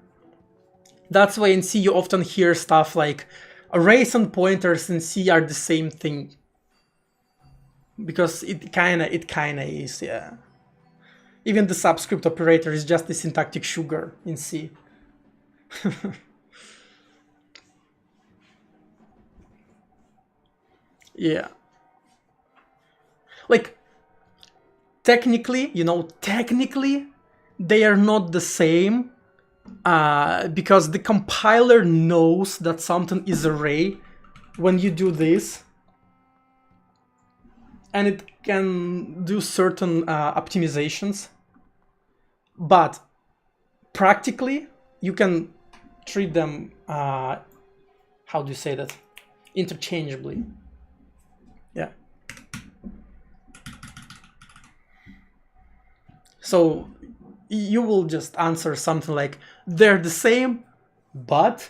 stuff like arrays and pointers in C are the same thing. Because it kinda is, yeah. Even the subscript operator is just the syntactic sugar in C. Yeah. Like, technically, they are not the same, because the compiler knows that something is array when you do this, and it can do certain optimizations, but practically you can treat them, how do you say that, interchangeably. Yeah. So you will just answer something like, they're the same, but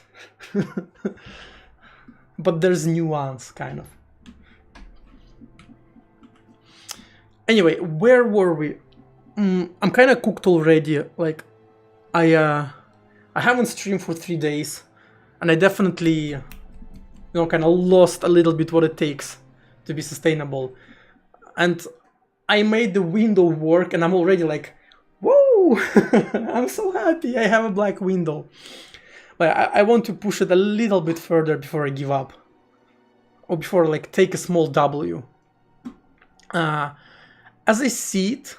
but there's nuance, kind of. Anyway, where were we? I'm kind of cooked already. Like, I haven't streamed for 3 days, and I definitely, kind of lost a little bit what it takes to be sustainable. And I made the window work, and I'm already like, whoa! I'm so happy I have a black window. But I want to push it a little bit further before I give up, or before like take a small W. As I see it,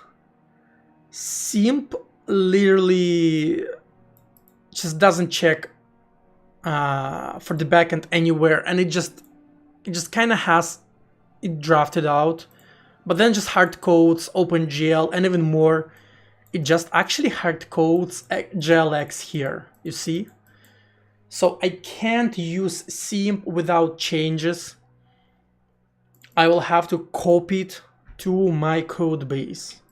simp literally just doesn't check for the backend anywhere, and it just kind of has it drafted out, but then just hard codes OpenGL, and even more, it just actually hard codes GLX here, you see? So I can't use simp without changes. I will have to copy it to my code base,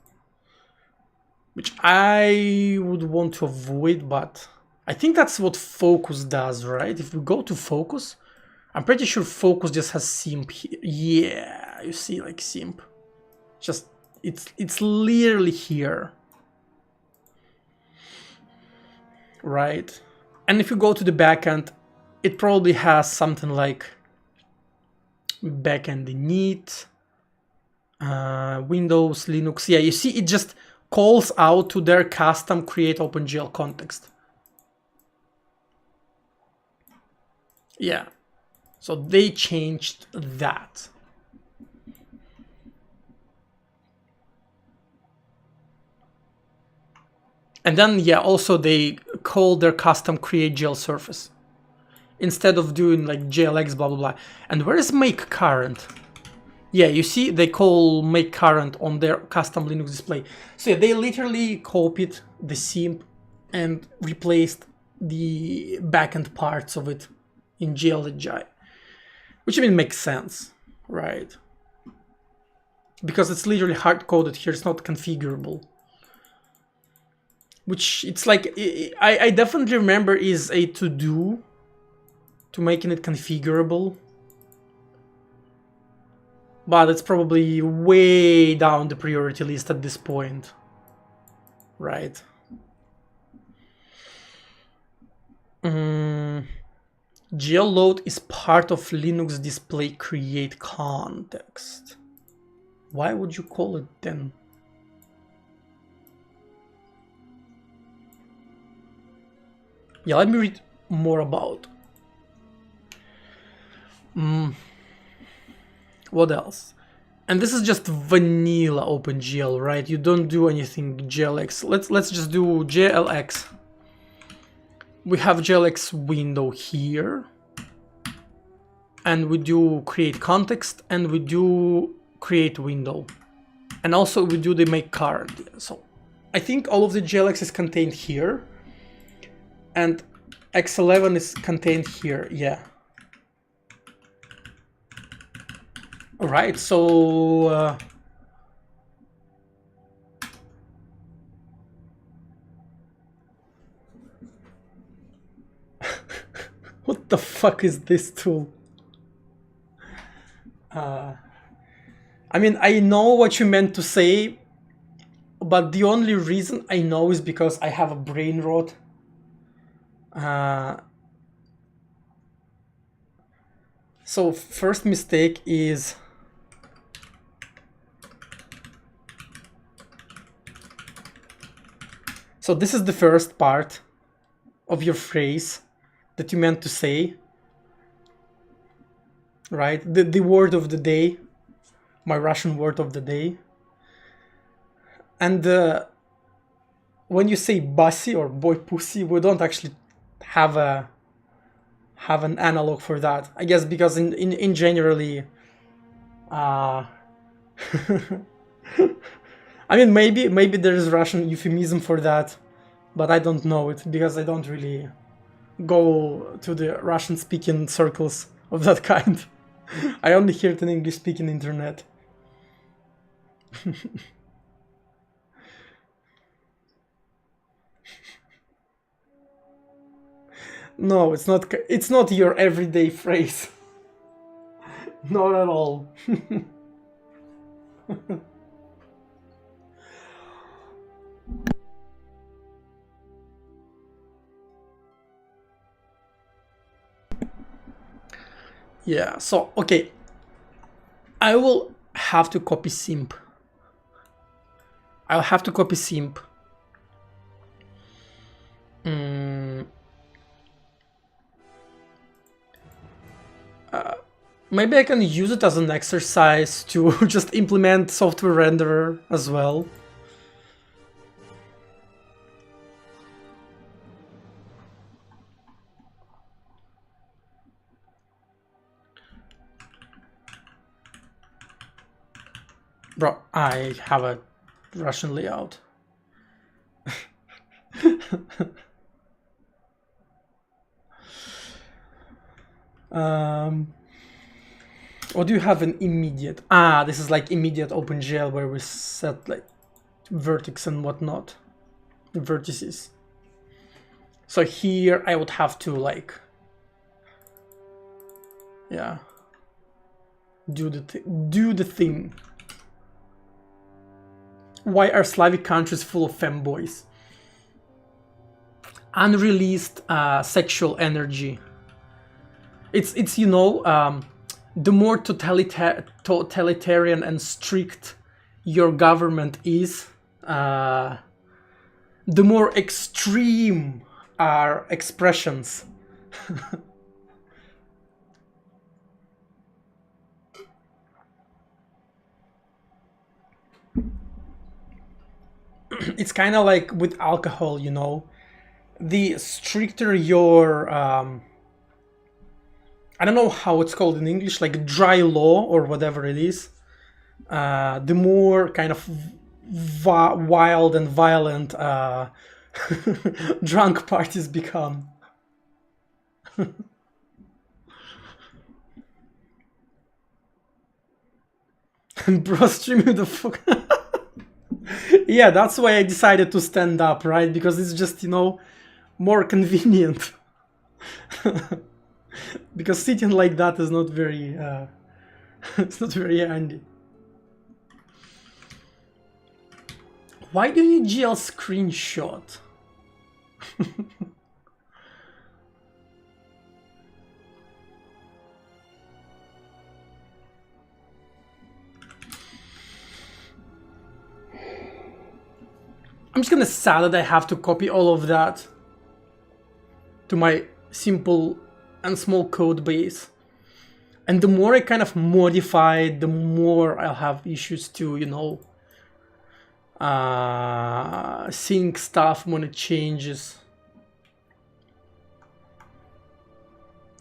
which I would want to avoid, but I think that's what focus does, right? If we go to focus, I'm pretty sure focus just has simp here. Yeah, you see, like simp. Just, it's literally here. Right? And if you go to the backend, it probably has something like backend init, Windows, Linux. Yeah, you see, it just calls out to their custom create OpenGL context. Yeah, so they changed that. And then, yeah, also they call their custom create GL surface instead of doing like GLX blah blah blah. And where is make current? Yeah, you see, they call make current on their custom Linux display. So yeah, they literally copied the simp and replaced the backend parts of it in GL.jai, which I mean makes sense, right? Because it's literally hard coded here, it's not configurable. Which it's like, I definitely remember is a to-do to making it configurable. But it's probably way down the priority list at this point. Right. GL load is part of Linux display create context. Why would you call it then? Yeah, let me read more about. What else? And this is just vanilla OpenGL, right? You don't do anything GLX. Let's just do GLX. We have GLX window here. And we do create context, and we do create window. And also we do the make card. So I think all of the GLX is contained here. And X11 is contained here, yeah. All right, so what the fuck is this tool? I mean, I know what you meant to say, but the only reason I know is because I have a brain rot. So first mistake is so this is the first part of your phrase that you meant to say, right? The word of the day, my Russian word of the day. And when you say bussy or boy pussy, we don't actually have an analog for that. I guess because in generally, I mean, maybe there is Russian euphemism for that, but I don't know it because I don't really go to the Russian-speaking circles of that kind. I only hear it in English-speaking internet. No, it's not. It's not your everyday phrase. Not at all. Yeah, so, okay. I will have to copy simp. I'll have to copy simp. Maybe I can use it as an exercise to just implement software renderer as well. Bro, I have a Russian layout. Or do you have an immediate? Ah, this is like immediate OpenGL where we set like vertex and whatnot, vertices. So here I would have to like, yeah, do the thing. Why are Slavic countries full of femboys? Unreleased sexual energy. It's you know, the more totalitarian and strict your government is, the more extreme are expressions. It's kind of like with alcohol, you know. The stricter your I don't know how it's called in English, like dry law or whatever it is, the more kind of wild and violent drunk parties become. And bro, streaming the fuck. Yeah, that's why I decided to stand up, right? Because it's just, you know, more convenient. Because sitting like that is not very it's not very handy. Why do you need GL screenshot? I'm just gonna sad that I have to copy all of that to my simple and small code base. And the more I kind of modify it, the more I'll have issues to, you know, seeing stuff when it changes.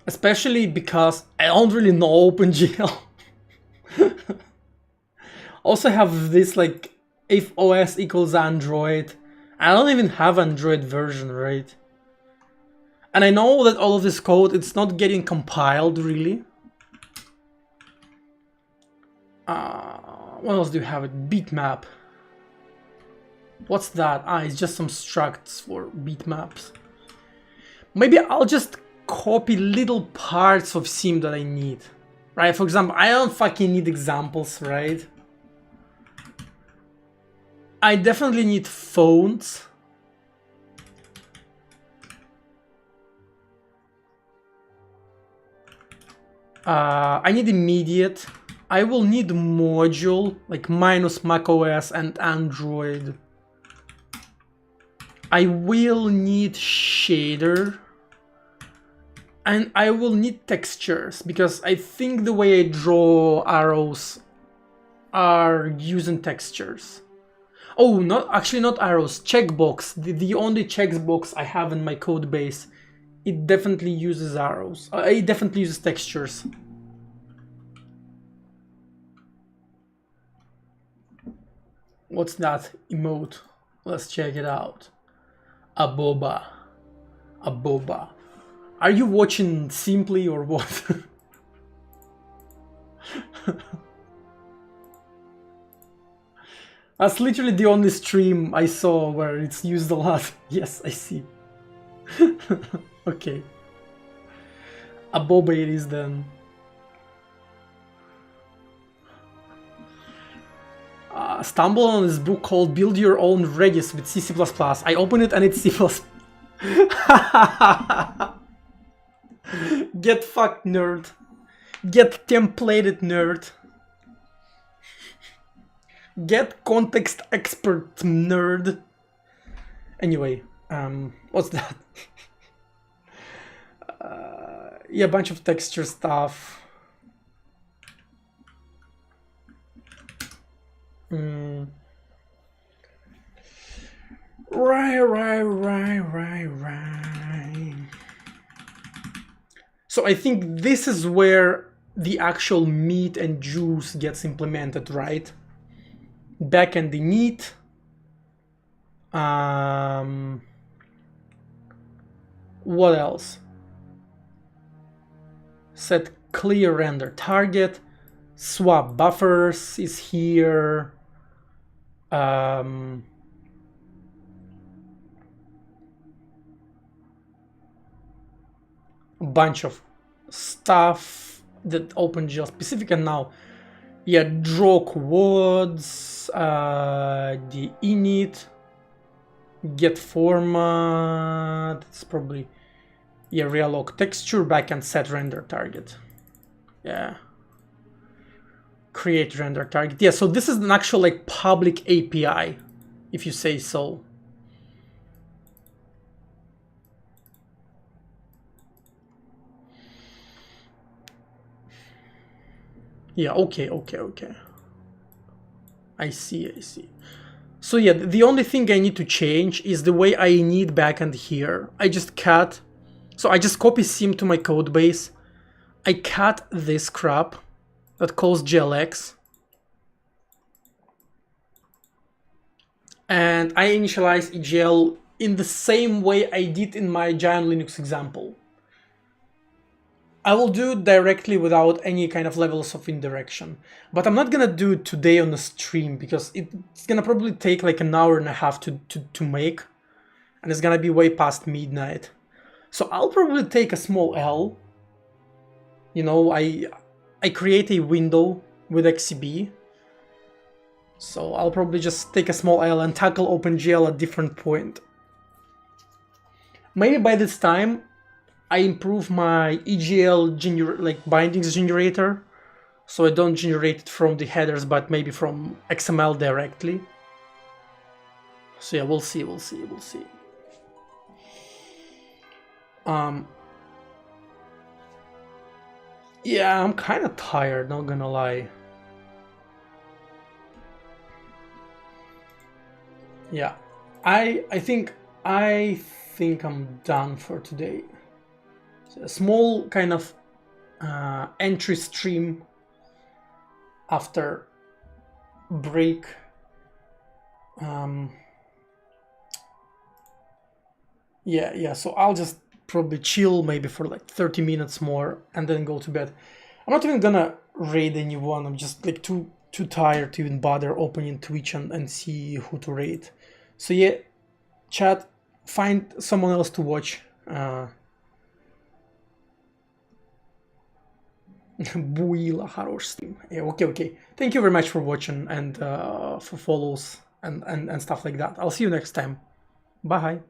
Especially because I don't really know OpenGL. Also have this like if OS equals Android. I don't even have Android version, right? And I know that all of this code, it's not getting compiled really. What else do you have it? Bitmap. What's that? It's just some structs for bitmaps. Maybe I'll just copy little parts of sim that I need. Right? For example, I don't fucking need examples, right? I definitely need phones. I need immediate. I will need module, like minus macOS and Android. I will need shader. And I will need textures, because I think the way I draw arrows are using textures. Oh, not arrows, checkbox. The only checkbox I have in my code base, it definitely uses arrows. It definitely uses textures. What's that emote? Let's check it out. A boba. A boba. Are you watching Simply or what? That's literally the only stream I saw where it's used a lot. Yes, I see. Okay. A boba it is then. Stumbled on this book called Build Your Own Redis with C++. I open it and it's C++. Get fucked, nerd. Get templated, nerd. Get context expert, nerd. Anyway, what's that? Yeah, a bunch of texture stuff. Right. So I think this is where the actual meat and juice gets implemented, right? Backend init. What else? Set clear render target. Swap buffers is here. A bunch of stuff that OpenGL specific, and now, yeah, draw quads, the init, get format. It's probably, yeah, realloc texture, backend set render target. Yeah. Create render target. Yeah, so this is an actual like public API, if you say so. Yeah, okay. I see. So yeah, the only thing I need to change is the way I need backend here. I just cut, so I just copy sim to my code base. I cut this crap that calls glx. And I initialize EGL in the same way I did in my Giant Linux example. I will do it directly without any kind of levels of indirection. But I'm not gonna do it today on the stream because it's gonna probably take like an hour and a half to make. And it's gonna be way past midnight. So I'll probably take a small L. You know, I create a window with XCB. So I'll probably just take a small L and tackle OpenGL at a different point. Maybe by this time, I improve my EGL bindings generator, so I don't generate it from the headers, but maybe from XML directly. So yeah, we'll see. Yeah, I'm kind of tired, not gonna lie. Yeah, I think I'm done for today. So a small kind of entry stream after break. Um, yeah. So I'll just probably chill maybe for like 30 minutes more and then go to bed. I'm not even gonna raid anyone. I'm just like too tired to even bother opening Twitch and see who to raid. So yeah, chat, find someone else to watch. Буила, хорош стрим. Yeah, okay. Thank you very much for watching and for follows and stuff like that. I'll see you next time. Bye.